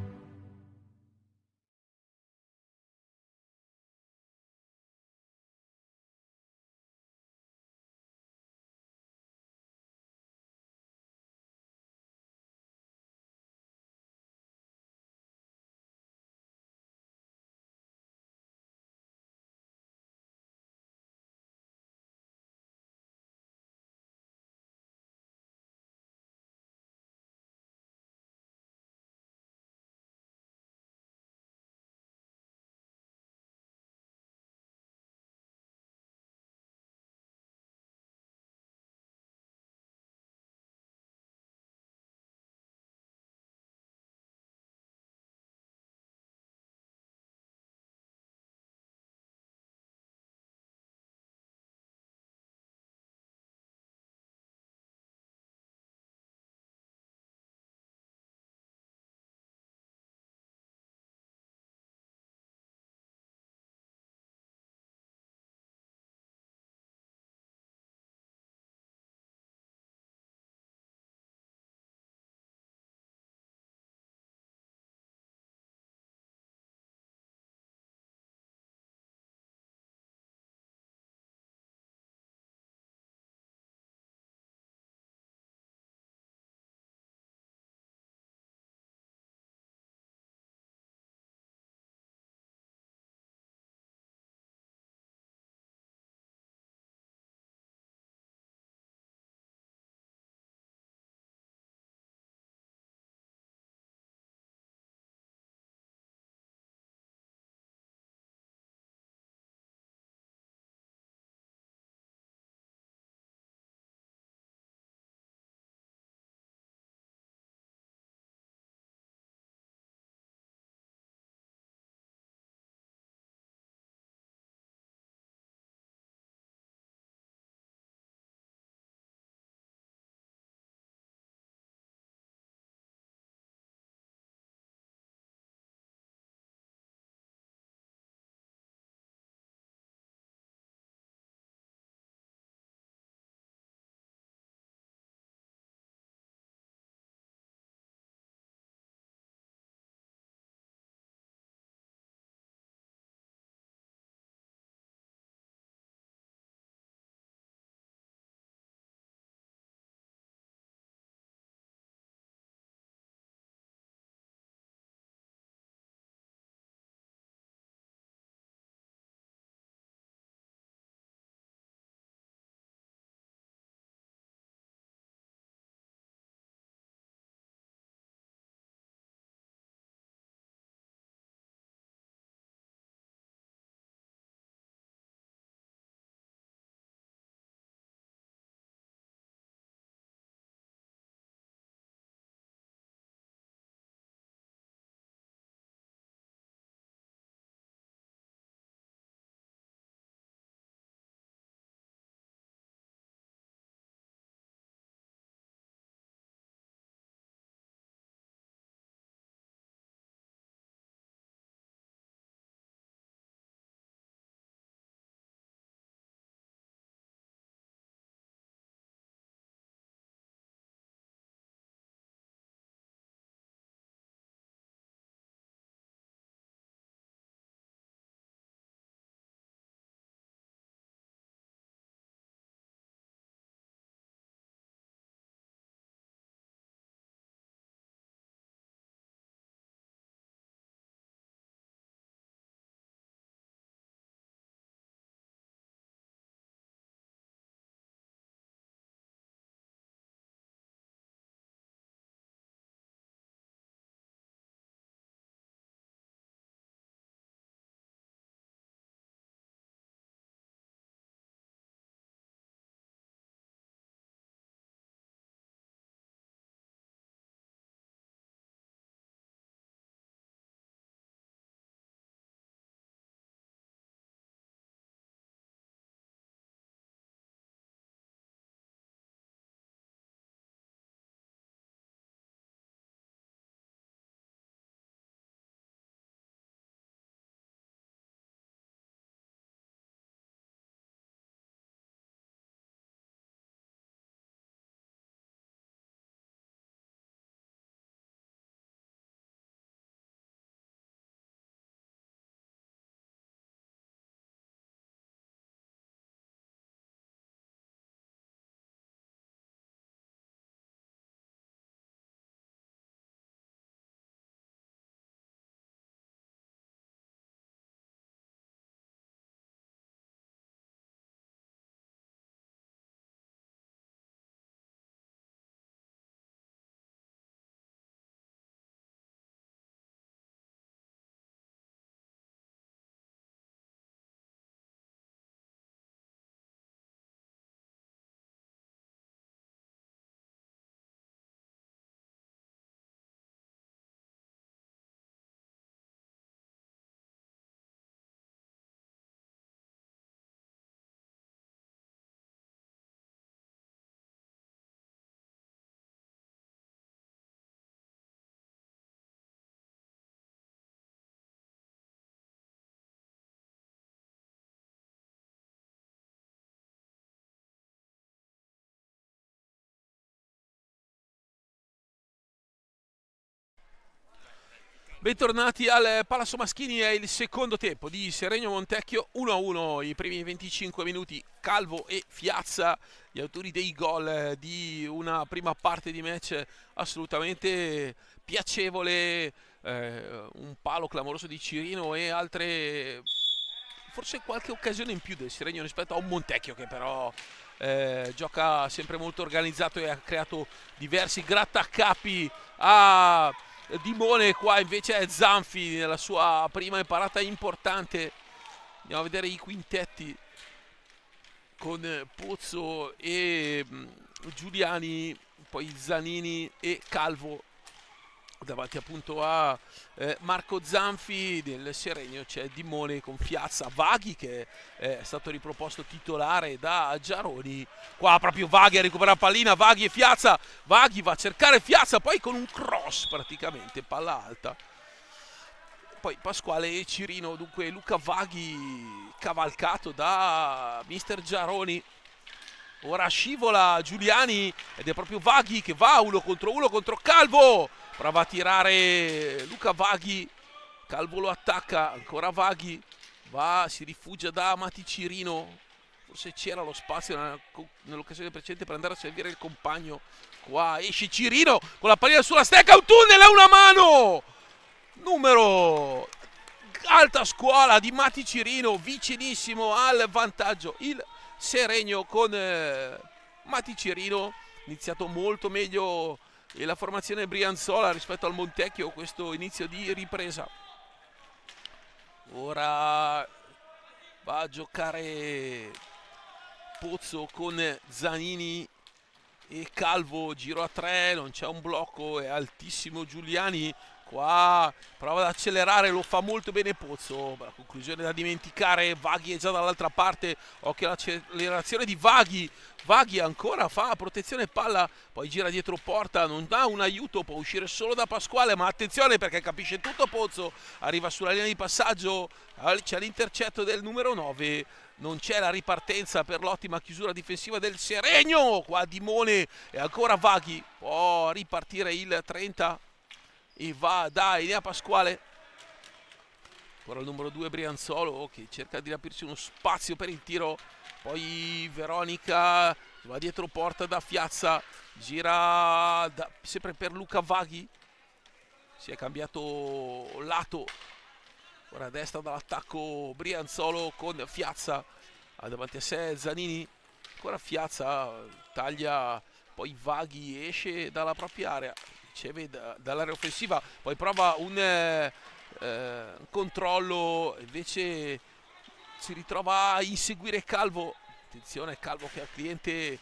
Bentornati al Palazzo Maschini, è il secondo tempo di Seregno Montecchio, 1-1 i primi 25 minuti. Calvo e Fiazza, gli autori dei gol di una prima parte di match assolutamente piacevole, un palo clamoroso di Cirino e altre, forse qualche occasione in più del Seregno rispetto a un Montecchio che però gioca sempre molto organizzato e ha creato diversi grattacapi a Dimone. Qua invece è Zanfi nella sua prima imparata importante. Andiamo a vedere i quintetti con Pozzo e Giuliani, poi Zanini e Calvo davanti appunto a Marco Zanfi. Del Seregno c'è Dimone con Fiazza, Vaghi che è stato riproposto titolare da Giaroni. Qua proprio Vaghi a recuperare pallina, Vaghi e Fiazza, Vaghi va a cercare Fiazza, poi con un cross praticamente, palla alta. Poi Pasquale e Cirino, dunque Luca Vaghi cavalcato da mister Giaroni. Ora scivola Giuliani ed è proprio Vaghi che va uno contro Calvo. Prova a tirare Luca Vaghi, Calvo lo attacca, ancora Vaghi, va, si rifugia da Mati Cirino. Forse c'era lo spazio nell'occasione precedente per andare a servire il compagno. Qua esce Cirino con la pallina sulla stecca, un tunnel e una mano! Numero alta scuola di Mati Cirino, vicinissimo al vantaggio il Seregno con Mati Cirino. Iniziato molto meglio la formazione brianzola rispetto al Montecchio questo inizio di ripresa. Ora va a giocare Pozzo con Zanini e Calvo, giro a 3, non c'è un blocco, è altissimo Giuliani. Qua prova ad accelerare, lo fa molto bene Pozzo. La conclusione da dimenticare, Vaghi è già dall'altra parte, occhio all'accelerazione di Vaghi. Vaghi ancora fa protezione palla, poi gira dietro porta, non dà un aiuto, può uscire solo da Pasquale, ma attenzione perché capisce tutto Pozzo, arriva sulla linea di passaggio, c'è l'intercetto del numero 9, non c'è la ripartenza per l'ottima chiusura difensiva del Seregno. Qua Dimone e ancora Vaghi, può ripartire il 30 e va da Enea Pasquale. Ancora il numero 2 Brianzolo che cerca di aprirsi uno spazio per il tiro, poi Veronica va dietro porta da Fiazza, gira sempre per Luca Vaghi, si è cambiato lato, ora a destra dall'attacco Brianzolo con Fiazza, davanti a sé Zanini, ancora Fiazza taglia, poi Vaghi esce dalla propria area, riceve dall'area offensiva, poi prova un controllo, invece si ritrova a inseguire Calvo. Attenzione, Calvo che ha cliente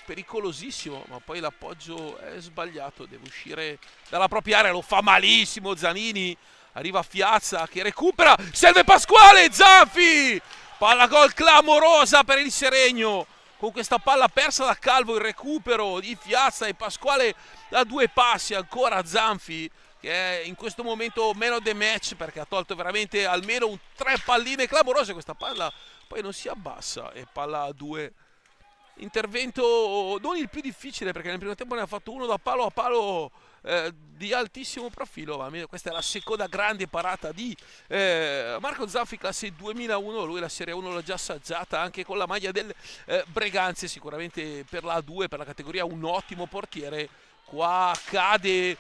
pericolosissimo, ma poi l'appoggio è sbagliato, deve uscire dalla propria area, lo fa malissimo Zanini. Arriva Fiazza che recupera, serve Pasquale, Zanfi, palla gol clamorosa per il Seregno. Con questa palla persa da Calvo, il recupero di Fiazza e Pasquale da 2 passi, ancora Zanfi che è in questo momento man of the match perché ha tolto veramente almeno 3 palline clamorose. Questa palla poi non si abbassa e palla a 2. Intervento non il più difficile perché nel primo tempo ne ha fatto uno da palo a palo di altissimo profilo, ma questa è la seconda grande parata di Marco Zanfi, classe 2001. Lui la Serie 1 l'ha già assaggiata anche con la maglia del Breganze, sicuramente per la A2, per la categoria un ottimo portiere. Qua cade,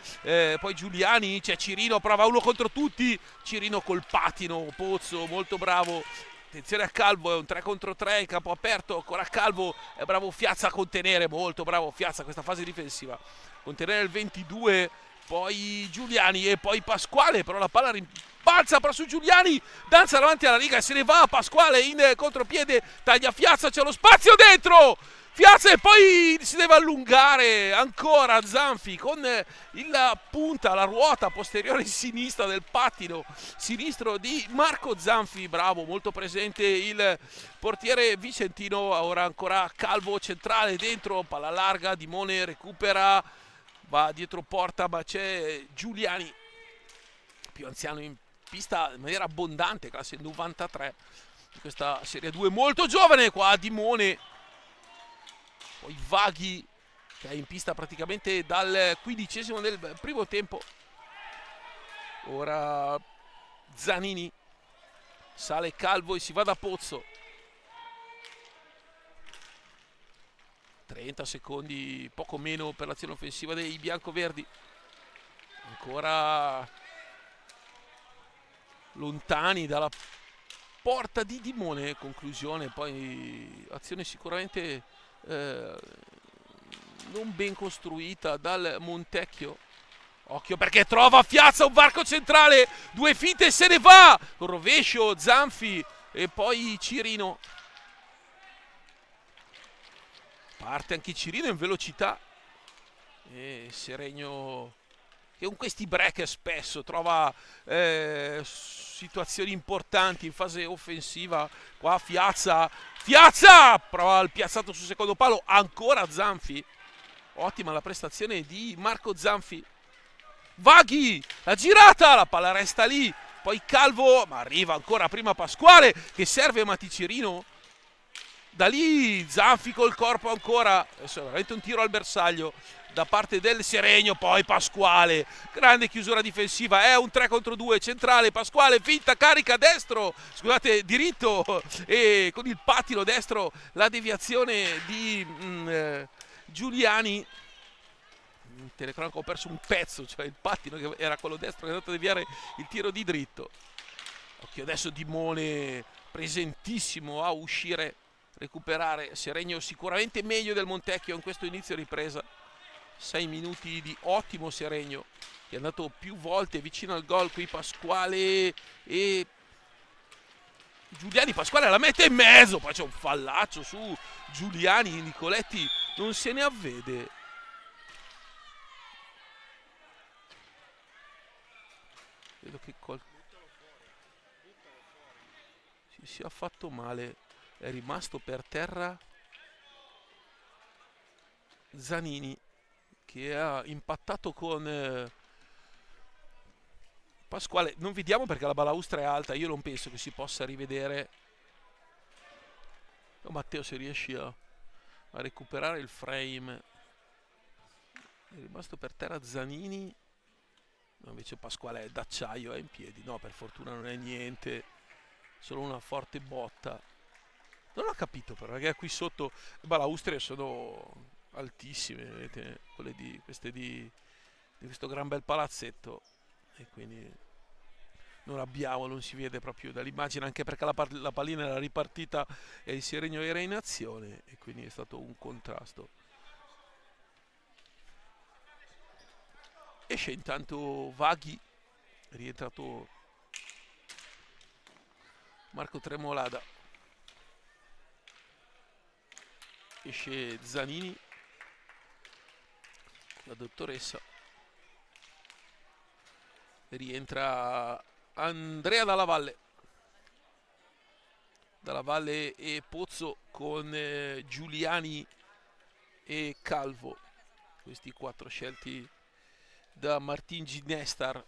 poi Giuliani, c'è Cirino, prova uno contro tutti, Cirino col patino, Pozzo molto bravo. Attenzione a Calvo, è un 3 contro 3, il campo aperto, ancora Calvo, è bravo Fiazza a contenere, molto bravo Fiazza questa fase difensiva, contenere il 22, poi Giuliani e poi Pasquale, però la palla rimbalza però su Giuliani, danza davanti alla riga e se ne va Pasquale in contropiede, taglia Fiazza, c'è lo spazio dentro! Fiazza e poi si deve allungare ancora Zanfi con la punta, la ruota posteriore sinistra del pattino sinistro di Marco Zanfi, bravo, molto presente il portiere vicentino. Ora ancora Calvo centrale dentro, palla larga, Dimone recupera, va dietro porta ma c'è Giuliani più anziano in pista in maniera abbondante, classe 93 di questa Serie 2, molto giovane. Qua Dimone, poi Vaghi che è in pista praticamente dal 15° del primo tempo. Ora Zanini, sale Calvo e si va da Pozzo. 30 secondi, poco meno per l'azione offensiva dei biancoverdi. Ancora lontani dalla porta di Dimone. Conclusione, poi azione sicuramente non ben costruita dal Montecchio. Occhio perché trova Fiazza, un varco centrale, due finte e se ne va con rovescio Zanfi e poi Cirino. Parte anche Cirino in velocità e Seregno, che con questi break spesso trova situazioni importanti in fase offensiva. Qua Fiazza prova il piazzato sul secondo palo, ancora Zanfi. Ottima la prestazione di Marco Zanfi. Vaghi, la girata, la palla resta lì, poi Calvo, ma arriva ancora prima Pasquale che serve Maticirino. Da lì Zanfi col corpo ancora, adesso è veramente un tiro al bersaglio da parte del Seregno, poi Pasquale, grande chiusura difensiva, è un 3 contro 2 centrale, Pasquale finta, carica destro, scusate, diritto, e con il pattino destro la deviazione di Giuliani. In telecronaca ho perso un pezzo, cioè il pattino che era quello destro che è andato a deviare il tiro di dritto. Occhio adesso Dimone presentissimo a uscire, recuperare. Seregno sicuramente meglio del Montecchio in questo inizio ripresa. 6 minuti di ottimo Seregno, che è andato più volte vicino al gol. Qui Pasquale e Giuliani, Pasquale la mette in mezzo, poi c'è un fallaccio su Giuliani, Nicoletti non se ne avvede. Vedo che si sia fatto male, è rimasto per terra Zanini, che ha impattato con Pasquale. Non vediamo perché la balaustra è alta, io non penso che si possa rivedere. Oh, Matteo, se riesci a recuperare il frame. È rimasto per terra Zanini. No, invece Pasquale è d'acciaio, è in piedi. No, per fortuna non è niente, solo una forte botta. Non ho capito però, perché qui sotto le balaustre sono altissime, vedete, queste di questo gran bel palazzetto, e quindi non si vede proprio dall'immagine, anche perché la pallina era ripartita e il Seregno era in azione, e quindi è stato un contrasto. Esce intanto Vaghi, è rientrato Marco Tremolada, esce Zanini, la dottoressa, rientra Andrea Dalla Valle e Pozzo con Giuliani e Calvo, questi 4 scelti da Martin Ginestar,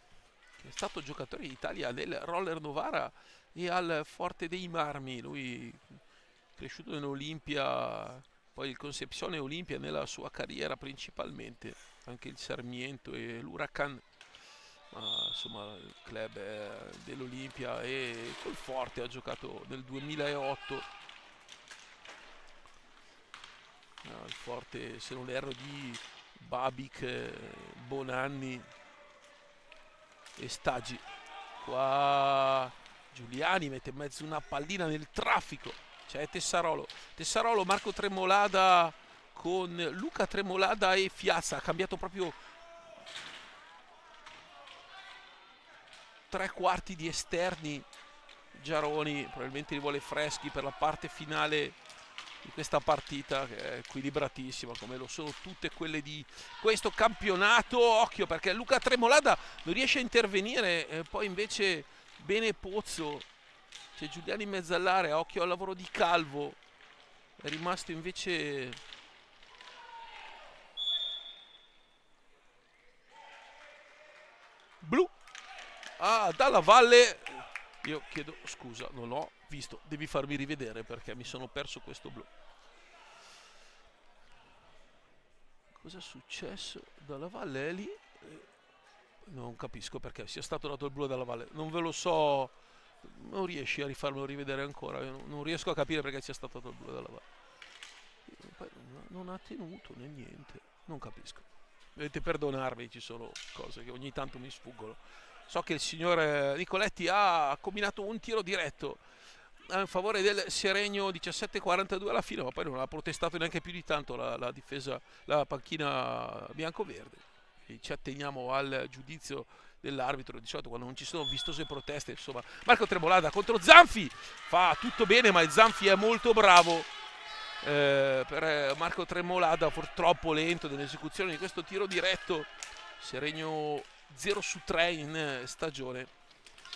che è stato giocatore d'Italia del Roller Novara e al Forte dei Marmi. Lui cresciuto in Olimpia, poi il Concepción Olimpia nella sua carriera principalmente, anche il Sarmiento e l'Huracan, ma insomma il club dell'Olimpia, e col Forte ha giocato nel 2008. Il Forte, se non erro, di Babic, Bonanni e Stagi. Qua Giuliani mette in mezzo una pallina nel traffico, c'è Tessarolo, Marco Tremolada con Luca Tremolada e Fiazza. Ha cambiato proprio 3/4 di esterni Giaroni, probabilmente li vuole freschi per la parte finale di questa partita, che è equilibratissima come lo sono tutte quelle di questo campionato. Occhio perché Luca Tremolada non riesce a intervenire, poi invece bene Pozzo, c'è Giuliani in mezzo all'area. Occhio al lavoro di Calvo, è rimasto invece blu. Dalla Valle, io chiedo scusa, non ho visto, devi farmi rivedere perché mi sono perso questo blu. Cosa è successo? Dalla Valle è lì, Non capisco perché sia stato dato il blu dalla Valle, non ve lo so, non riesci a rifarmelo rivedere ancora, io non riesco a capire perché sia stato dato il blu dalla Valle. Poi non ha tenuto né niente, non capisco. Dovete perdonarmi, ci sono cose che ogni tanto mi sfuggono. So che il signor Nicoletti ha combinato un tiro diretto in favore del Seregno, 17-42 alla fine, ma poi non ha protestato neanche più di tanto la difesa, la panchina bianco-verde. E ci atteniamo al giudizio dell'arbitro. Di solito quando non ci sono vistose proteste, insomma. Marco Tremolada contro Zanfi, fa tutto bene, ma il Zanfi è molto bravo. Per Marco Tremolada troppo lento nell'esecuzione di questo tiro diretto. Seregno 0 su 3 in stagione,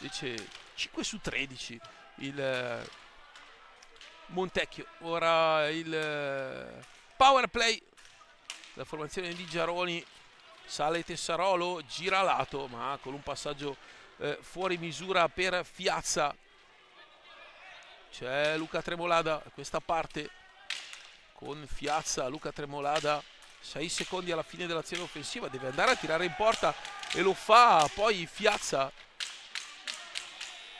invece 5 su 13 il Montecchio. Ora il power play, la formazione di Giaroni, sale Tessarolo, gira lato ma con un passaggio fuori misura per Fiazza. C'è Luca Tremolada a questa parte con Fiazza. Luca Tremolada 6 secondi alla fine dell'azione offensiva, deve andare a tirare in porta e lo fa. Poi Fiazza,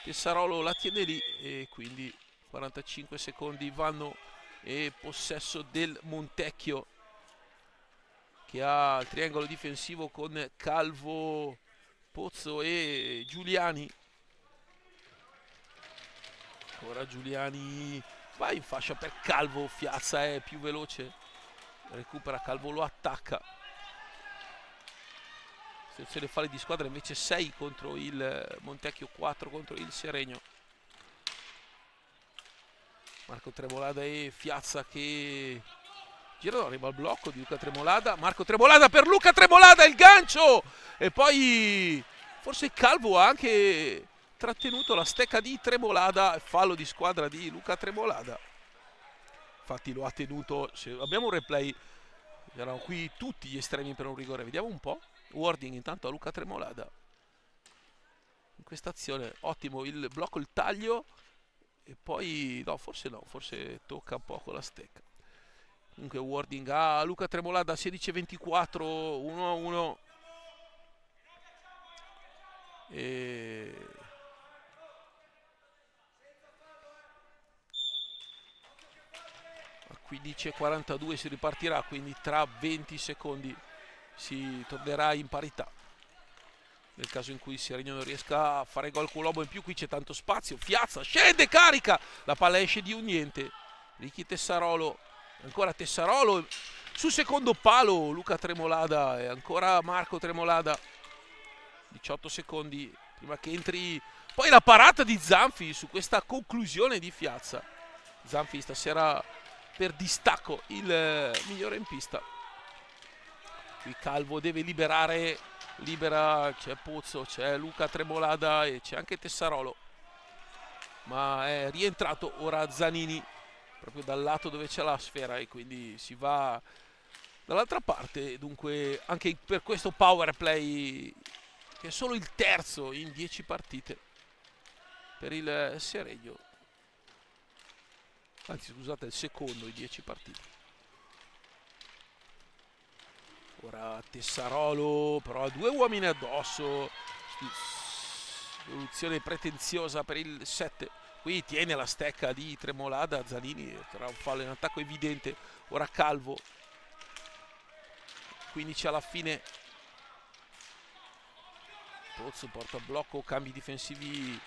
Tessarolo la tiene lì e quindi 45 secondi vanno e possesso del Montecchio, che ha il triangolo difensivo con Calvo, Pozzo e Giuliani. Ora Giuliani va in fascia per Calvo, Fiazza è più veloce, recupera Calvo, lo attacca. Situazione falli di squadra invece 6 contro il Montecchio, 4 contro il Seregno. Marco Tremolada e Fiazza che girano, arriva al blocco di Luca Tremolada. Marco Tremolada per Luca Tremolada, il gancio! E poi forse Calvo ha anche trattenuto la stecca di Tremolada, fallo di squadra di Luca Tremolada. Infatti lo ha tenuto. Abbiamo un replay, erano qui tutti gli estremi per un rigore, vediamo un po'. Warding intanto a Luca Tremolada in questa azione, ottimo il blocco, il taglio, e poi no, forse tocca un po' con la stecca. Comunque Warding a Luca Tremolada, 16-24, 1-1 e a 15:42 si ripartirà, quindi tra 20 secondi si tornerà in parità. Nel caso in cui il Seregno non riesca a fare gol con l'uomo in più, qui c'è tanto spazio. Fiazza scende, carica, la palla esce di un niente. Ricky Tessarolo, ancora Tessarolo sul secondo palo. Luca Tremolada e ancora Marco Tremolada. 18 secondi prima che entri poi la parata di Zanfi su questa conclusione di Fiazza. Zanfi stasera per distacco il migliore in pista. Qui Calvo deve liberare, libera, c'è Pozzo, c'è Luca Tremolada e c'è anche Tessarolo, ma è rientrato ora Zanini proprio dal lato dove c'è la sfera e quindi si va dall'altra parte. Dunque anche per questo power play, che è solo il terzo in 10 partite per il Seregno, anzi scusate, il secondo in 10 partite. Ora Tessarolo però ha 2 uomini addosso, soluzione pretenziosa per il 7. Qui tiene la stecca di Tremolada, Zanini, tra un fallo in attacco evidente. Ora Calvo, 15 alla fine. Pozzo porta a blocco, cambi difensivi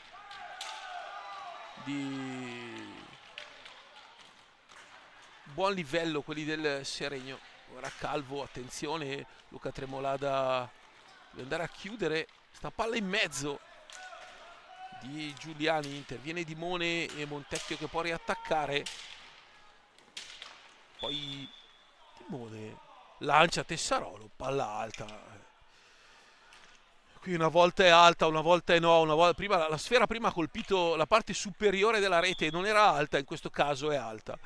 di buon livello quelli del Seregno. Ora Calvo, attenzione, Luca Tremolada deve andare a chiudere sta palla in mezzo di Giuliani, interviene Dimone e Montecchio che può riattaccare. Poi Dimone lancia Tessarolo, palla alta. Qui una volta è alta, una volta è no, una volta, prima, la sfera prima ha colpito la parte superiore della rete, non era alta, in questo caso è alta.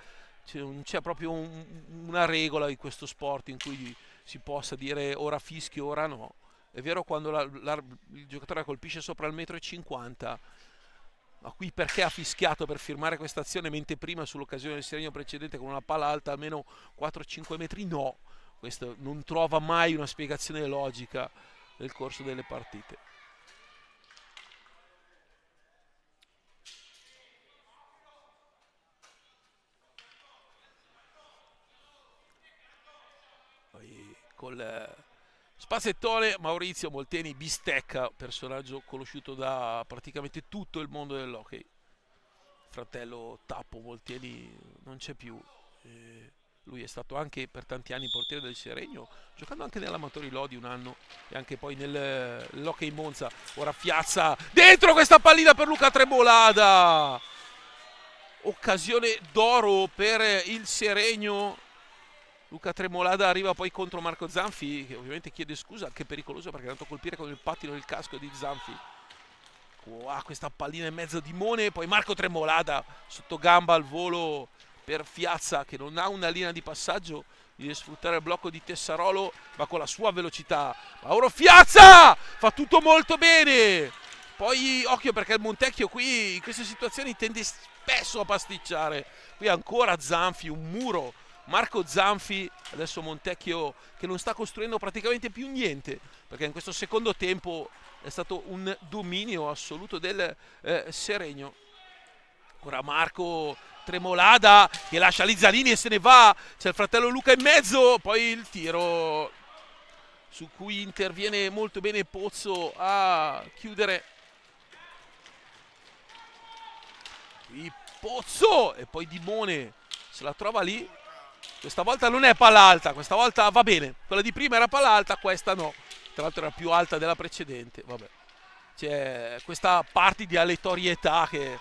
Non c'è proprio una regola in questo sport in cui si possa dire ora fischio, ora no. È vero quando il giocatore colpisce sopra il 1,50 m, ma qui perché ha fischiato per firmare questa azione, mentre prima sull'occasione del Seregno precedente con una palla alta almeno 4-5 metri? No, questo non trova mai una spiegazione logica nel corso delle partite. Poi col spazzettone Maurizio Molteni Bistecca, personaggio conosciuto da praticamente tutto il mondo dell'hockey. Fratello Tappo Molteni non c'è più. Lui è stato anche per tanti anni portiere del Seregno, giocando anche nell'Amatori Lodi un anno e anche poi nell'Hockey Monza. Ora Fiazza dentro, questa pallina per Luca Tremolada, occasione d'oro per il Seregno. Luca Tremolada arriva poi contro Marco Zanfi, che ovviamente chiede scusa, anche pericoloso perché è andato a colpire con il pattino il casco di Zanfi. Questa pallina in mezzo di Mone, poi Marco Tremolada sotto gamba al volo per Fiazza, che non ha una linea di passaggio, deve sfruttare il blocco di Tessarolo, ma con la sua velocità Mauro Fiazza fa tutto molto bene. Poi occhio, perché il Montecchio qui in queste situazioni tende spesso a pasticciare. Qui ancora Zanfi, un muro. Marco Zanfi, adesso Montecchio che non sta costruendo praticamente più niente, perché in questo secondo tempo è stato un dominio assoluto del Seregno. Ora Marco Tremolada che lascia lì Zanini e se ne va, c'è il fratello Luca in mezzo, poi il tiro su cui interviene molto bene Pozzo a chiudere. Qui Pozzo e poi Dimone se la trova lì. Questa volta non è palla alta, questa volta va bene. Quella di prima era palla alta, questa no. Tra l'altro era più alta della precedente. Vabbè. C'è questa parte di aleatorietà che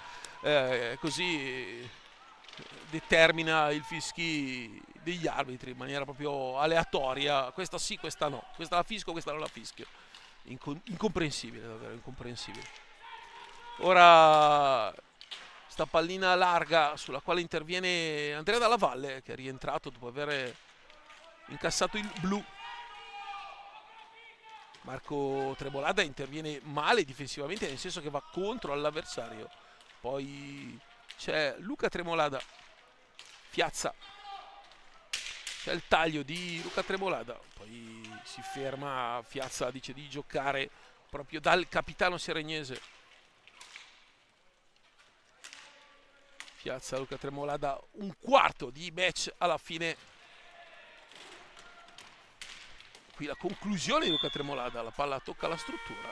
così determina il fischi degli arbitri in maniera proprio aleatoria. Questa sì, questa no. Questa la fischio, questa non la fischio. Incomprensibile, davvero incomprensibile. Ora sta pallina larga sulla quale interviene Andrea Dalla Valle, che è rientrato dopo aver incassato il blu. Marco Tremolada interviene male difensivamente, nel senso che va contro all'avversario. Poi c'è Luca Tremolada, Fiazza, c'è il taglio di Luca Tremolada, poi si ferma, Fiazza dice di giocare proprio dal capitano seregnese. Piazza Luca Tremolada, un quarto di match alla fine. Qui la conclusione di Luca Tremolada, la palla tocca la struttura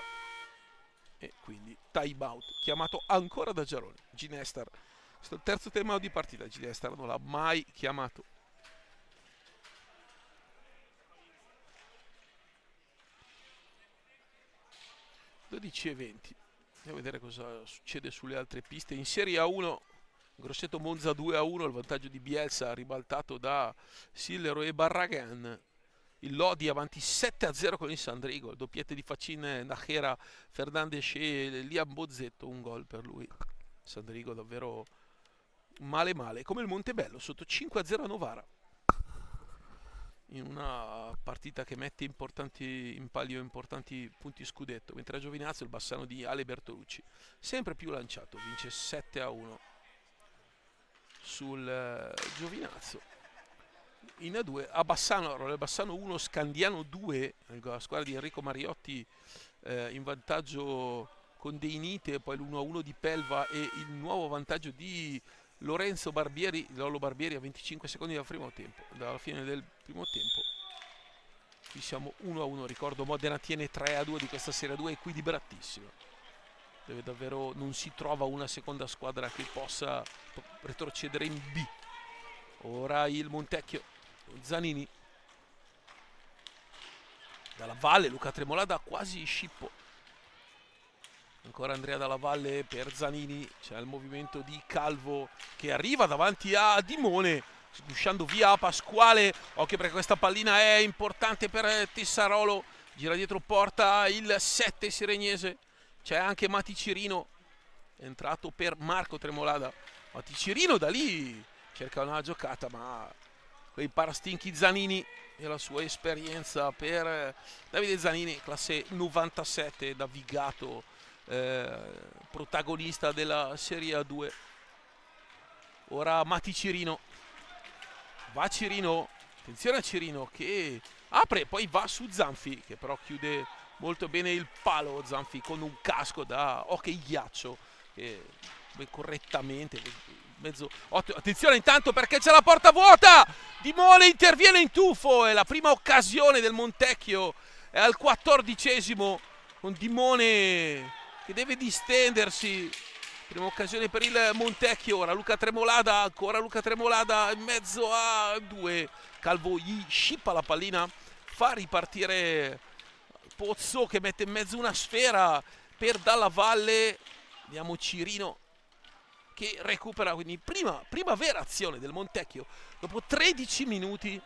e quindi time out chiamato ancora da Giarone. Ginestar, questo è il terzo tema di partita, Ginestar non l'ha mai chiamato. (12:20). Andiamo a vedere cosa succede sulle altre piste. In Serie A1 Grosseto Monza 2-1, il vantaggio di Bielsa ribaltato da Sillero e Barragan. Il Lodi avanti 7-0 con il Sandrigo, il doppiette di Facin, Najera, Fernandes e Liam Bozzetto, un gol per lui. Sandrigo davvero male, come il Montebello sotto 5-0 a Novara, in una partita che mette in palio importanti punti scudetto, mentre a Giovinazzo il Bassano di Ale Bertolucci sempre più lanciato, vince 7-1 sul Giovinazzo. In A2 a Bassano, Bassano 1 Scandiano 2, la squadra di Enrico Mariotti in vantaggio con Deinite, poi l'1-1 di Pelva e il nuovo vantaggio di Lorenzo Barbieri, Lollo Barbieri a 25 secondi dal primo tempo, dalla fine del primo tempo. Qui siamo 1-1, ricordo Modena tiene 3-2 di questa Serie 2, equilibratissima. Dove davvero non si trova una seconda squadra che possa retrocedere in B. Ora il Montecchio, Zanini, Dalla Valle, Luca Tremolada quasi scippo. Ancora Andrea Dalla Valle per Zanini, c'è il movimento di Calvo che arriva davanti a Dimone, sgusciando via Pasquale. Occhio perché questa pallina è importante per Tessarolo, gira dietro porta il 7 seregnese. C'è anche Mati Cirino, entrato per Marco Tremolada. Mati Cirino da lì cerca una giocata, ma quei parastinchi Zanini e la sua esperienza per Davide Zanini, classe 97 da Vigato, protagonista della Serie A2. Ora Mati Cirino, va Cirino, attenzione a Cirino che apre, poi va su Zanfi che però chiude molto bene il palo Zanfi con un casco da hockey ghiaccio che correttamente mezzo ottimo. Attenzione intanto perché c'è la porta vuota, Dimone interviene in tuffo, è la prima occasione del Montecchio, è al 14esimo con Dimone che deve distendersi. Prima occasione per il Montecchio, ora Luca Tremolada, ancora Luca Tremolada in mezzo a due. Calvo gli scippa la pallina, fa ripartire Pozzo che mette in mezzo una sfera per Dalla Valle. Vediamo Cirino che recupera, quindi prima vera azione del Montecchio dopo 13 minuti.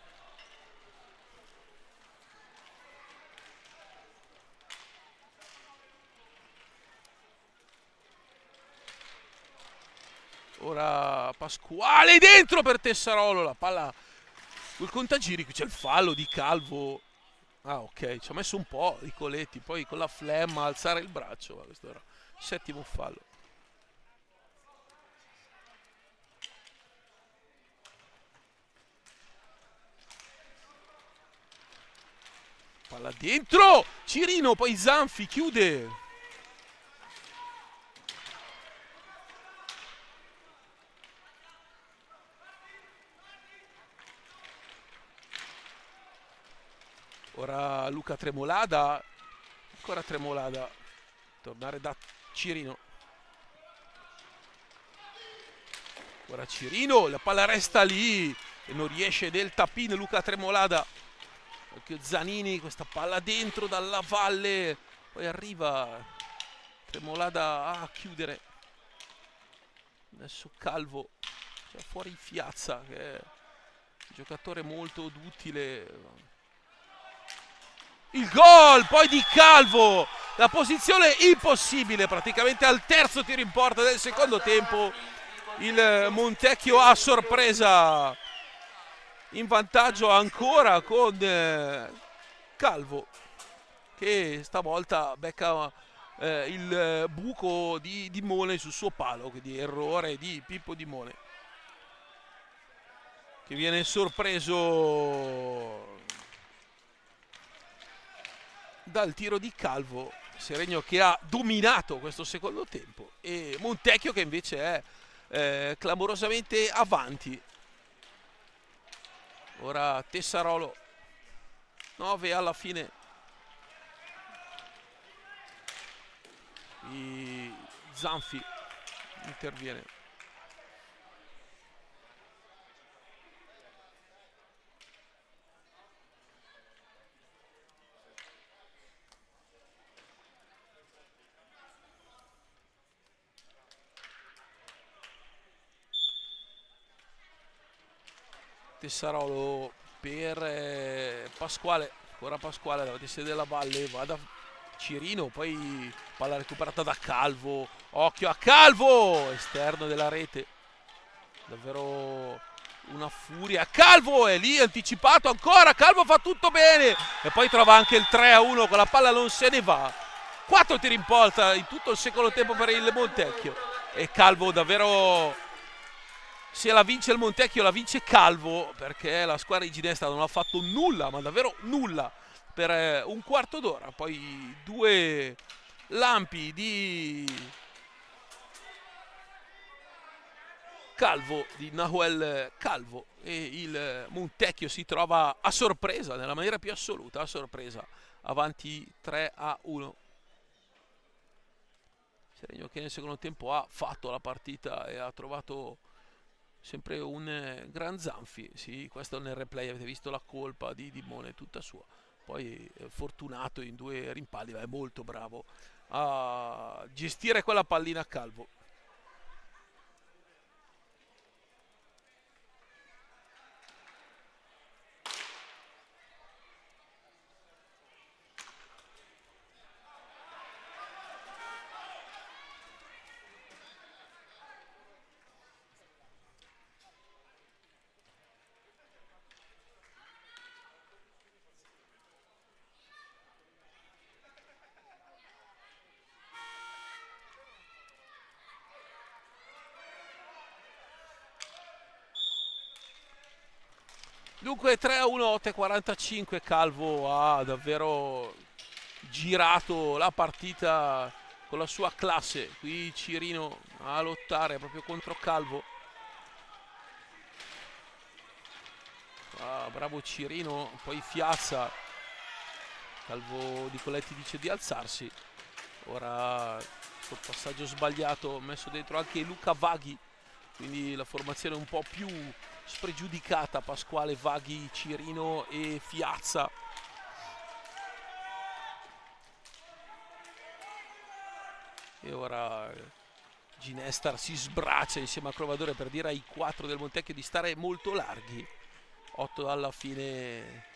Ora Pasquale dentro per Tessarolo, la palla sul contagiri, qui c'è il fallo di Calvo. Ah ok, ci ha messo un po' di Coletti, poi con la flemma alzare il braccio, ma questo era il settimo fallo. Palla dentro, Cirino, poi Zanfi chiude. Ora Luca Tremolada, ancora Tremolada, tornare da Cirino. Ora Cirino, la palla resta lì e non riesce del tappino Luca Tremolada. Occhio Zanini, questa palla dentro dalla Valle, poi arriva Tremolada a chiudere. Adesso Calvo, cioè fuori Fiazza, che è un giocatore molto utile. Il gol poi di Calvo, la posizione impossibile praticamente al terzo tiro in porta del secondo tempo. Il Montecchio a sorpresa in vantaggio ancora con Calvo che stavolta becca il buco di Dimone sul suo palo, quindi errore di Pippo Dimone che viene sorpreso dal tiro di Calvo. Seregno che ha dominato questo secondo tempo e Montecchio che invece è clamorosamente avanti. Ora Tessarolo, 9 alla fine. Zanfi interviene. Tessarolo per Pasquale, ancora Pasquale davanti della Valle, va da Cirino, poi palla recuperata da Calvo, occhio a Calvo, esterno della rete, davvero una furia. Calvo è lì anticipato ancora, Calvo fa tutto bene e poi trova anche il 3-1, con la palla non se ne va. 4 tiri in porta in tutto il secondo tempo per il Montecchio e Calvo davvero, se la vince il Montecchio la vince Calvo, perché la squadra di Ginestra non ha fatto nulla, ma davvero nulla per un quarto d'ora. Poi due lampi di Calvo, di Nahuel Calvo, e il Montecchio si trova a sorpresa, nella maniera più assoluta a sorpresa, avanti 3-1. Seregno che nel secondo tempo ha fatto la partita e ha trovato sempre un gran Zanfi. Sì, questo nel replay avete visto la colpa di Dimone tutta sua, poi fortunato in due rimpalli, ma è molto bravo a gestire quella pallina a Calvo. Dunque 3-1, 8-45, Calvo ha davvero girato la partita con la sua classe. Qui Cirino a lottare proprio contro Calvo. Bravo Cirino, poi Fiazza. Calvo di Coletti dice di alzarsi. Ora col passaggio sbagliato ha messo dentro anche Luca Vaghi, quindi la formazione un po' più spregiudicata. Pasquale, Vaghi, Cirino e Fiazza. E ora Ginestar si sbraccia insieme a Crovadore per dire ai 4 del Montecchio di stare molto larghi. 8 alla fine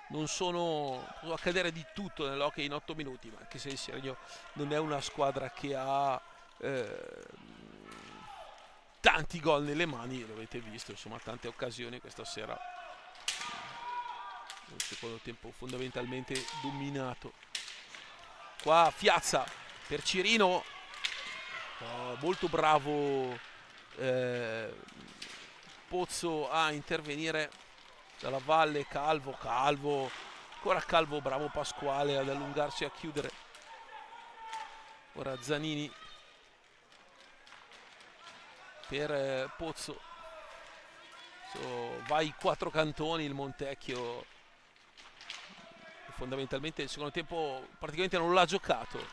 non sono, può accadere di tutto nell'hockey in 8 minuti, ma anche se il Seregno non è una squadra che ha tanti gol nelle mani, l'avete visto, insomma, tante occasioni questa sera. Un secondo tempo fondamentalmente dominato. Qua Fiazza per Cirino, molto bravo Pozzo a intervenire dalla valle. Calvo, ancora Calvo, bravo Pasquale ad allungarsi a chiudere. Ora Zanini per Pozzo. Va ai 4 cantoni il Montecchio. Fondamentalmente il secondo tempo praticamente non l'ha giocato,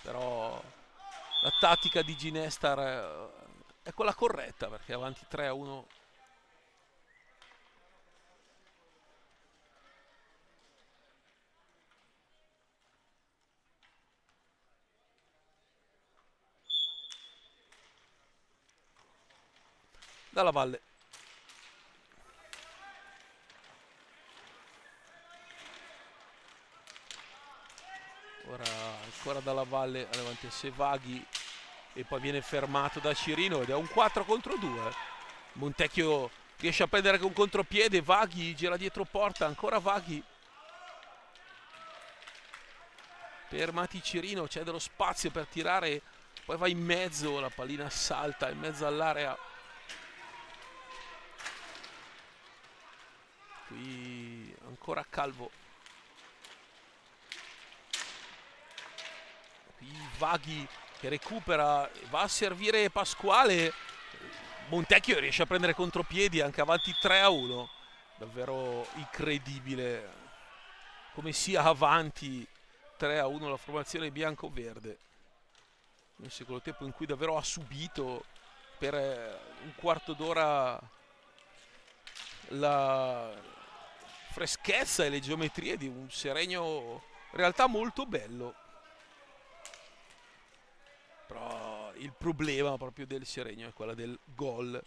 però la tattica di Ginestar è quella corretta, perché avanti 3-1. Dalla Valle. Ora ancora dalla Valle davanti a Sevaghi e poi viene fermato da Cirino ed è un 4 contro 2. Montecchio riesce a prendere con contropiede, Vaghi gira dietro porta, ancora Vaghi per Mati Cirino, c'è dello spazio per tirare, poi va in mezzo, la pallina salta in mezzo all'area. Qui ancora Calvo. Qui Vaghi che recupera, va a servire Pasquale. Montecchio riesce a prendere contropiedi anche avanti 3-1. Davvero incredibile come sia avanti 3-1 la formazione bianco-verde. Un secondo tempo in cui davvero ha subito per un quarto d'ora la freschezza e le geometrie di un Seregno in realtà molto bello. Però il problema proprio del Seregno è quella del gol,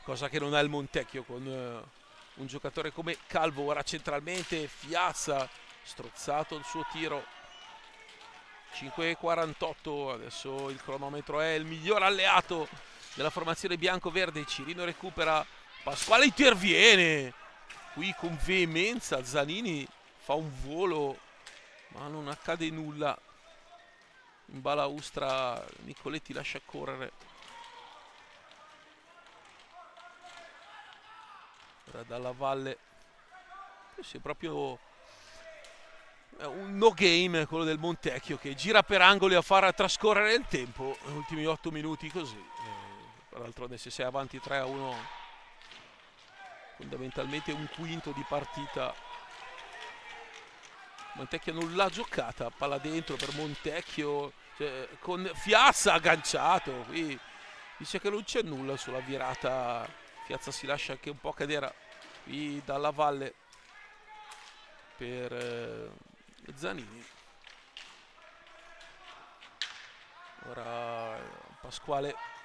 cosa che non ha il Montecchio con un giocatore come Calvo. Ora centralmente Fiazza, strozzato il suo tiro. 5:48, adesso il cronometro è il miglior alleato della formazione bianco-verde. Cirino recupera, Pasquale interviene qui con veemenza, Zanini fa un volo ma non accade nulla. In balaustra Nicoletti lascia correre. Ora dalla Valle, sì, proprio un no game quello del Montecchio, che gira per angoli a far trascorrere il tempo. Negli ultimi 8 minuti così. Peraltro se sei avanti 3-1, fondamentalmente un quinto di partita. Montecchio non l'ha giocata, palla dentro per Montecchio, cioè, con Fiazza agganciato. Qui dice che non c'è nulla sulla virata. Fiazza si lascia anche un po' cadere. Qui dalla Valle per Zanini. Ora Pasquale.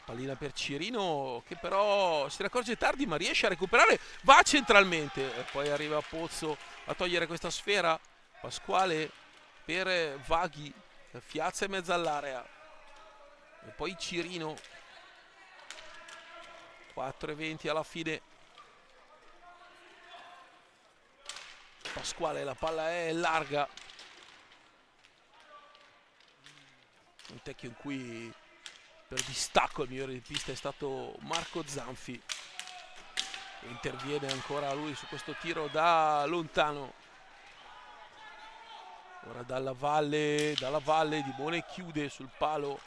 Pallina per Cirino, che però se ne accorge tardi ma riesce a recuperare, va centralmente e poi arriva Pozzo a togliere questa sfera. Pasquale per Vaghi, Fiazza in mezzo all'area e poi Cirino. 4:20 alla fine. Pasquale, la palla è larga. Un tecchio in cui per distacco il migliore di pista è stato Marco Zanfi. interviene ancora lui su questo tiro da lontano. Ora dalla valle Dimone chiude sul palo.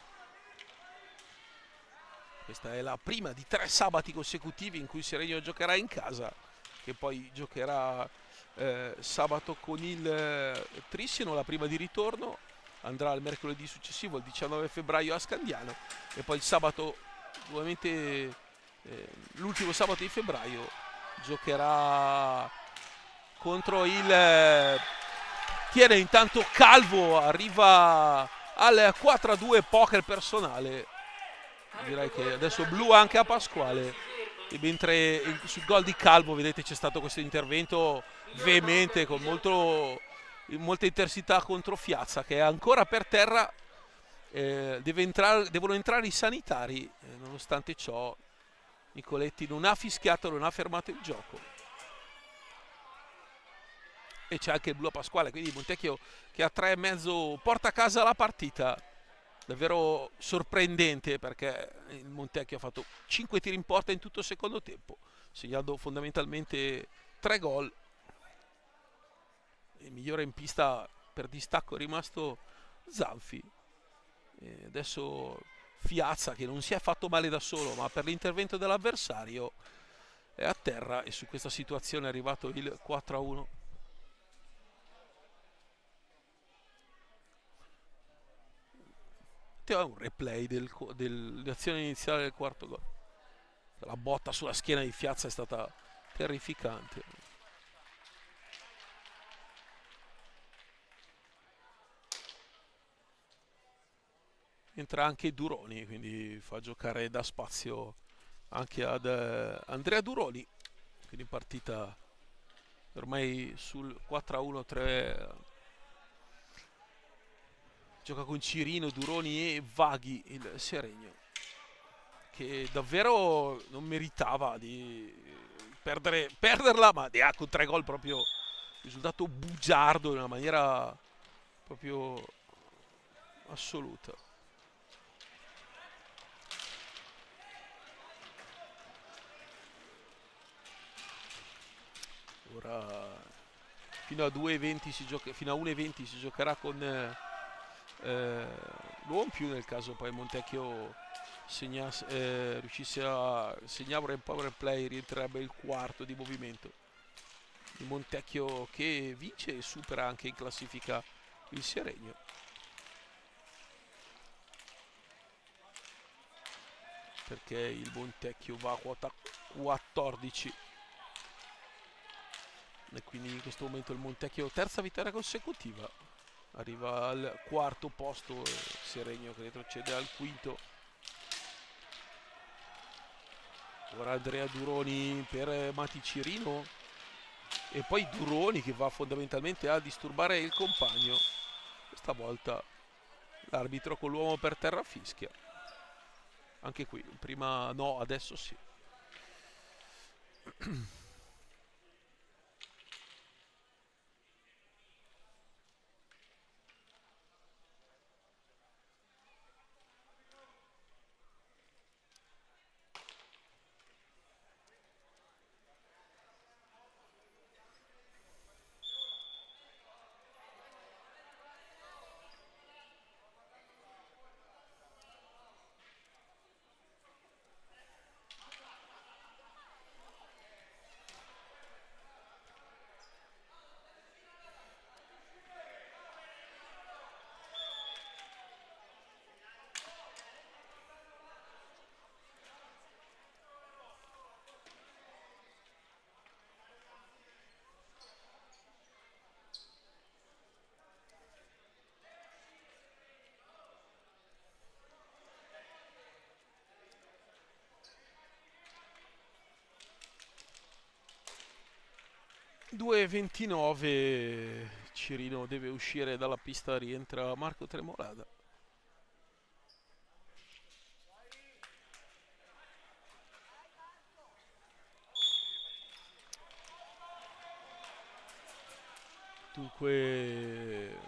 Questa è la prima di 3 sabati consecutivi in cui Seregno giocherà in casa, che poi giocherà sabato con il Trissino, la prima di ritorno. Andrà il mercoledì successivo, il 19 febbraio a Scandiano, e poi il sabato, nuovamente l'ultimo sabato di febbraio, giocherà contro il Tiene. Intanto Calvo arriva al 4-2 poker personale. Direi che adesso blu anche a Pasquale, e mentre sul gol di Calvo vedete c'è stato questo intervento veemente con molta intensità contro Fiazza, che è ancora per terra. Devono entrare i sanitari, nonostante ciò Nicoletti non ha fischiato, non ha fermato il gioco, e c'è anche il blu a Pasquale, quindi Montecchio che a 3,5 porta a casa la partita. Davvero sorprendente, perché il Montecchio ha fatto 5 tiri in porta in tutto il secondo tempo, segnando fondamentalmente 3 gol. Il migliore in pista per distacco è rimasto Zanfi. E adesso Fiazza, che non si è fatto male da solo, ma per l'intervento dell'avversario è a terra, e su questa situazione è arrivato il 4-1. Un replay dell'azione iniziale del quarto gol. La botta sulla schiena di Fiazza è stata terrificante. Entra anche Duroni, quindi fa giocare da spazio anche ad Andrea Duroni, quindi partita ormai sul 4-1. Gioca con Cirino, Duroni e Vaghi il Seregno, che davvero non meritava di perderla, ma con 3 gol proprio risultato bugiardo in una maniera proprio assoluta. Ora fino a 2:20 fino a 1:20 si giocherà con l'uomo in più, nel caso poi Montecchio riuscisse a segnare un power play, rientrerebbe il quarto di movimento. Il Montecchio che vince e supera anche in classifica il Seregno. Perché il Montecchio va a quota 14. E quindi in questo momento il Montecchio terza vittoria consecutiva, arriva al quarto posto, Seregno che retrocede al quinto. Ora Andrea Duroni per Mati Cirino, e poi Duroni che va fondamentalmente a disturbare il compagno. Questa volta l'arbitro con l'uomo per terra fischia. Anche qui prima no, adesso sì. (2:29), Cirino deve uscire dalla pista, rientra Marco Tremolada. Dunque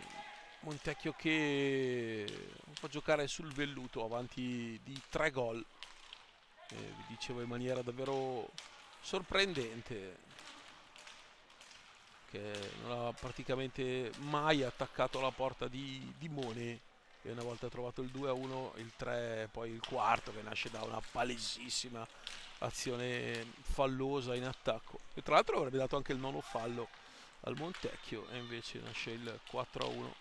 Montecchio che può giocare sul velluto avanti di 3 gol, vi dicevo in maniera davvero sorprendente, che non ha praticamente mai attaccato la porta di Mone, che una volta trovato il 2-1, il 3, poi il quarto che nasce da una palesissima azione fallosa in attacco, e tra l'altro avrebbe dato anche il nono fallo al Montecchio, e invece nasce il 4-1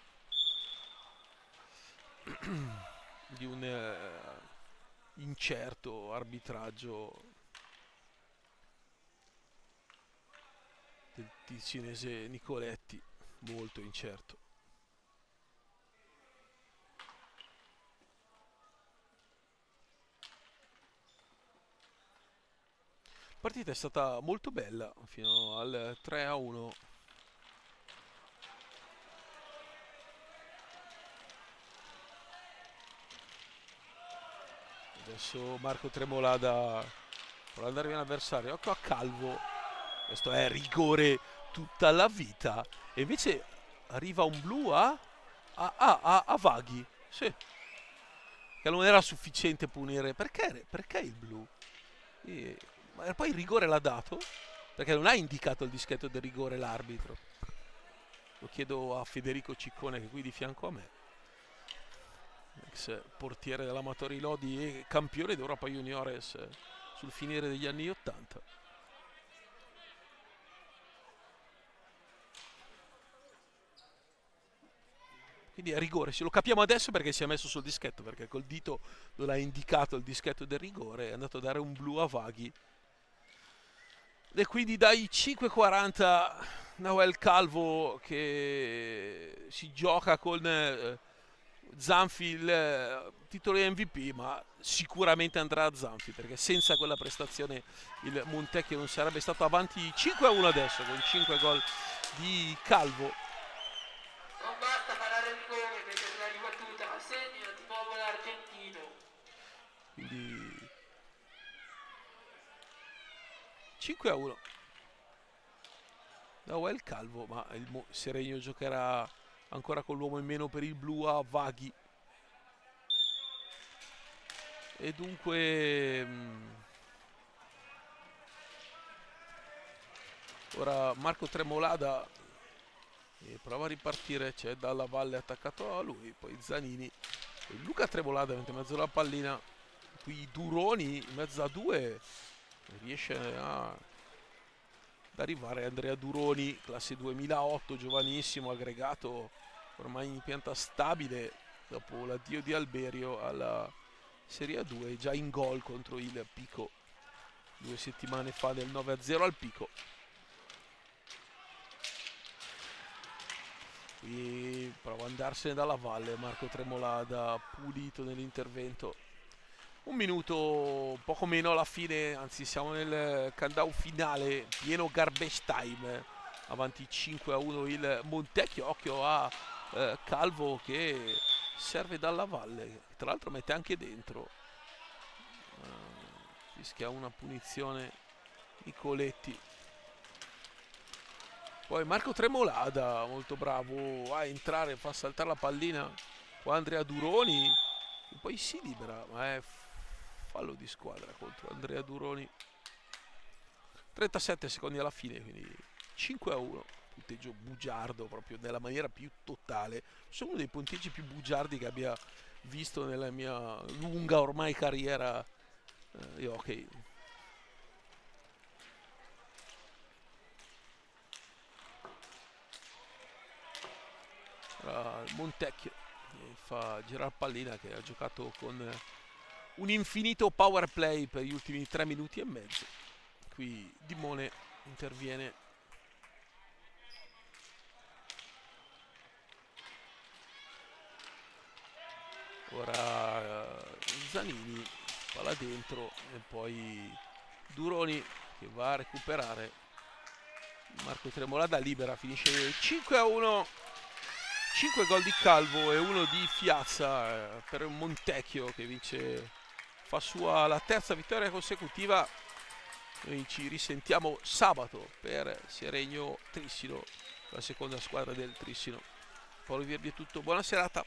di un incerto arbitraggio del ticinese Nicoletti, molto incerto. La partita è stata molto bella fino al 3-1. Adesso Marco Tremolada vuole andare via l'avversario, ecco a Calvo, questo è rigore tutta la vita, e invece arriva un blu a Vaghi, sì, che non era sufficiente punire. Perché il blu? Ma poi il rigore l'ha dato? Perché non ha indicato il dischetto del rigore l'arbitro. Lo chiedo a Federico Ciccone, che è qui di fianco a me, ex portiere dell'Amatori Lodi e campione d'Europa Juniores sul finire degli anni 80. Quindi è rigore, se lo capiamo adesso perché si è messo sul dischetto, perché col dito non ha indicato il dischetto del rigore, è andato a dare un blu a Vaghi. E quindi dai 5:40 Nahuel Calvo che si gioca con Zanfi il titolo di MVP, ma sicuramente andrà a Zanfi, perché senza quella prestazione il Montecchio non sarebbe stato avanti 5-1 adesso, con 5 gol di Calvo.
Non basta parare il rigore per la ribattuta, segna di nuovo l'argentino.
Quindi 5-1 Nahuel Calvo, ma il Seregno giocherà ancora con l'uomo in meno per il blu a Vaghi, e dunque ora Marco Tremolada prova a ripartire, c'è Dalla Valle attaccato a lui, poi Zanini e Luca Tremolada mette in mezzo alla pallina, qui Duroni in mezzo a due, riesce ad arrivare Andrea Duroni, classe 2008, giovanissimo, aggregato ormai in pianta stabile dopo l'addio di Alberio alla Serie 2, già in gol contro il Pico 2 settimane fa del 9-0 al Pico. Qui prova ad andarsene dalla valle Marco Tremolada, pulito nell'intervento. Un minuto, poco meno alla fine, anzi siamo nel countdown finale, pieno garbage time, avanti 5-1 il Montecchio, occhio a Calvo che serve dalla valle, tra l'altro mette anche dentro, rischia una punizione Nicoletti. Poi Marco Tremolada, molto bravo a entrare, fa saltare la pallina qua Andrea Duroni, e poi si libera, ma è fallo di squadra contro Andrea Duroni. 37 secondi alla fine, quindi 5-1, punteggio bugiardo proprio nella maniera più totale. Sono uno dei punteggi più bugiardi che abbia visto nella mia lunga ormai carriera di hockey. Montecchio fa girare pallina, che ha giocato con un infinito power play per gli ultimi 3 minuti e mezzo. Qui Dimone interviene. Ora Zanini, palla dentro, e poi Duroni che va a recuperare. Marco Tremolada libera, finisce 5-1. 5 gol di Calvo e 1 di Fiazza per un Montecchio che vince, fa sua la terza vittoria consecutiva. Noi ci risentiamo sabato per Seregno Trissino, la seconda squadra del Trissino. Paolo Virdi è tutto, buona serata.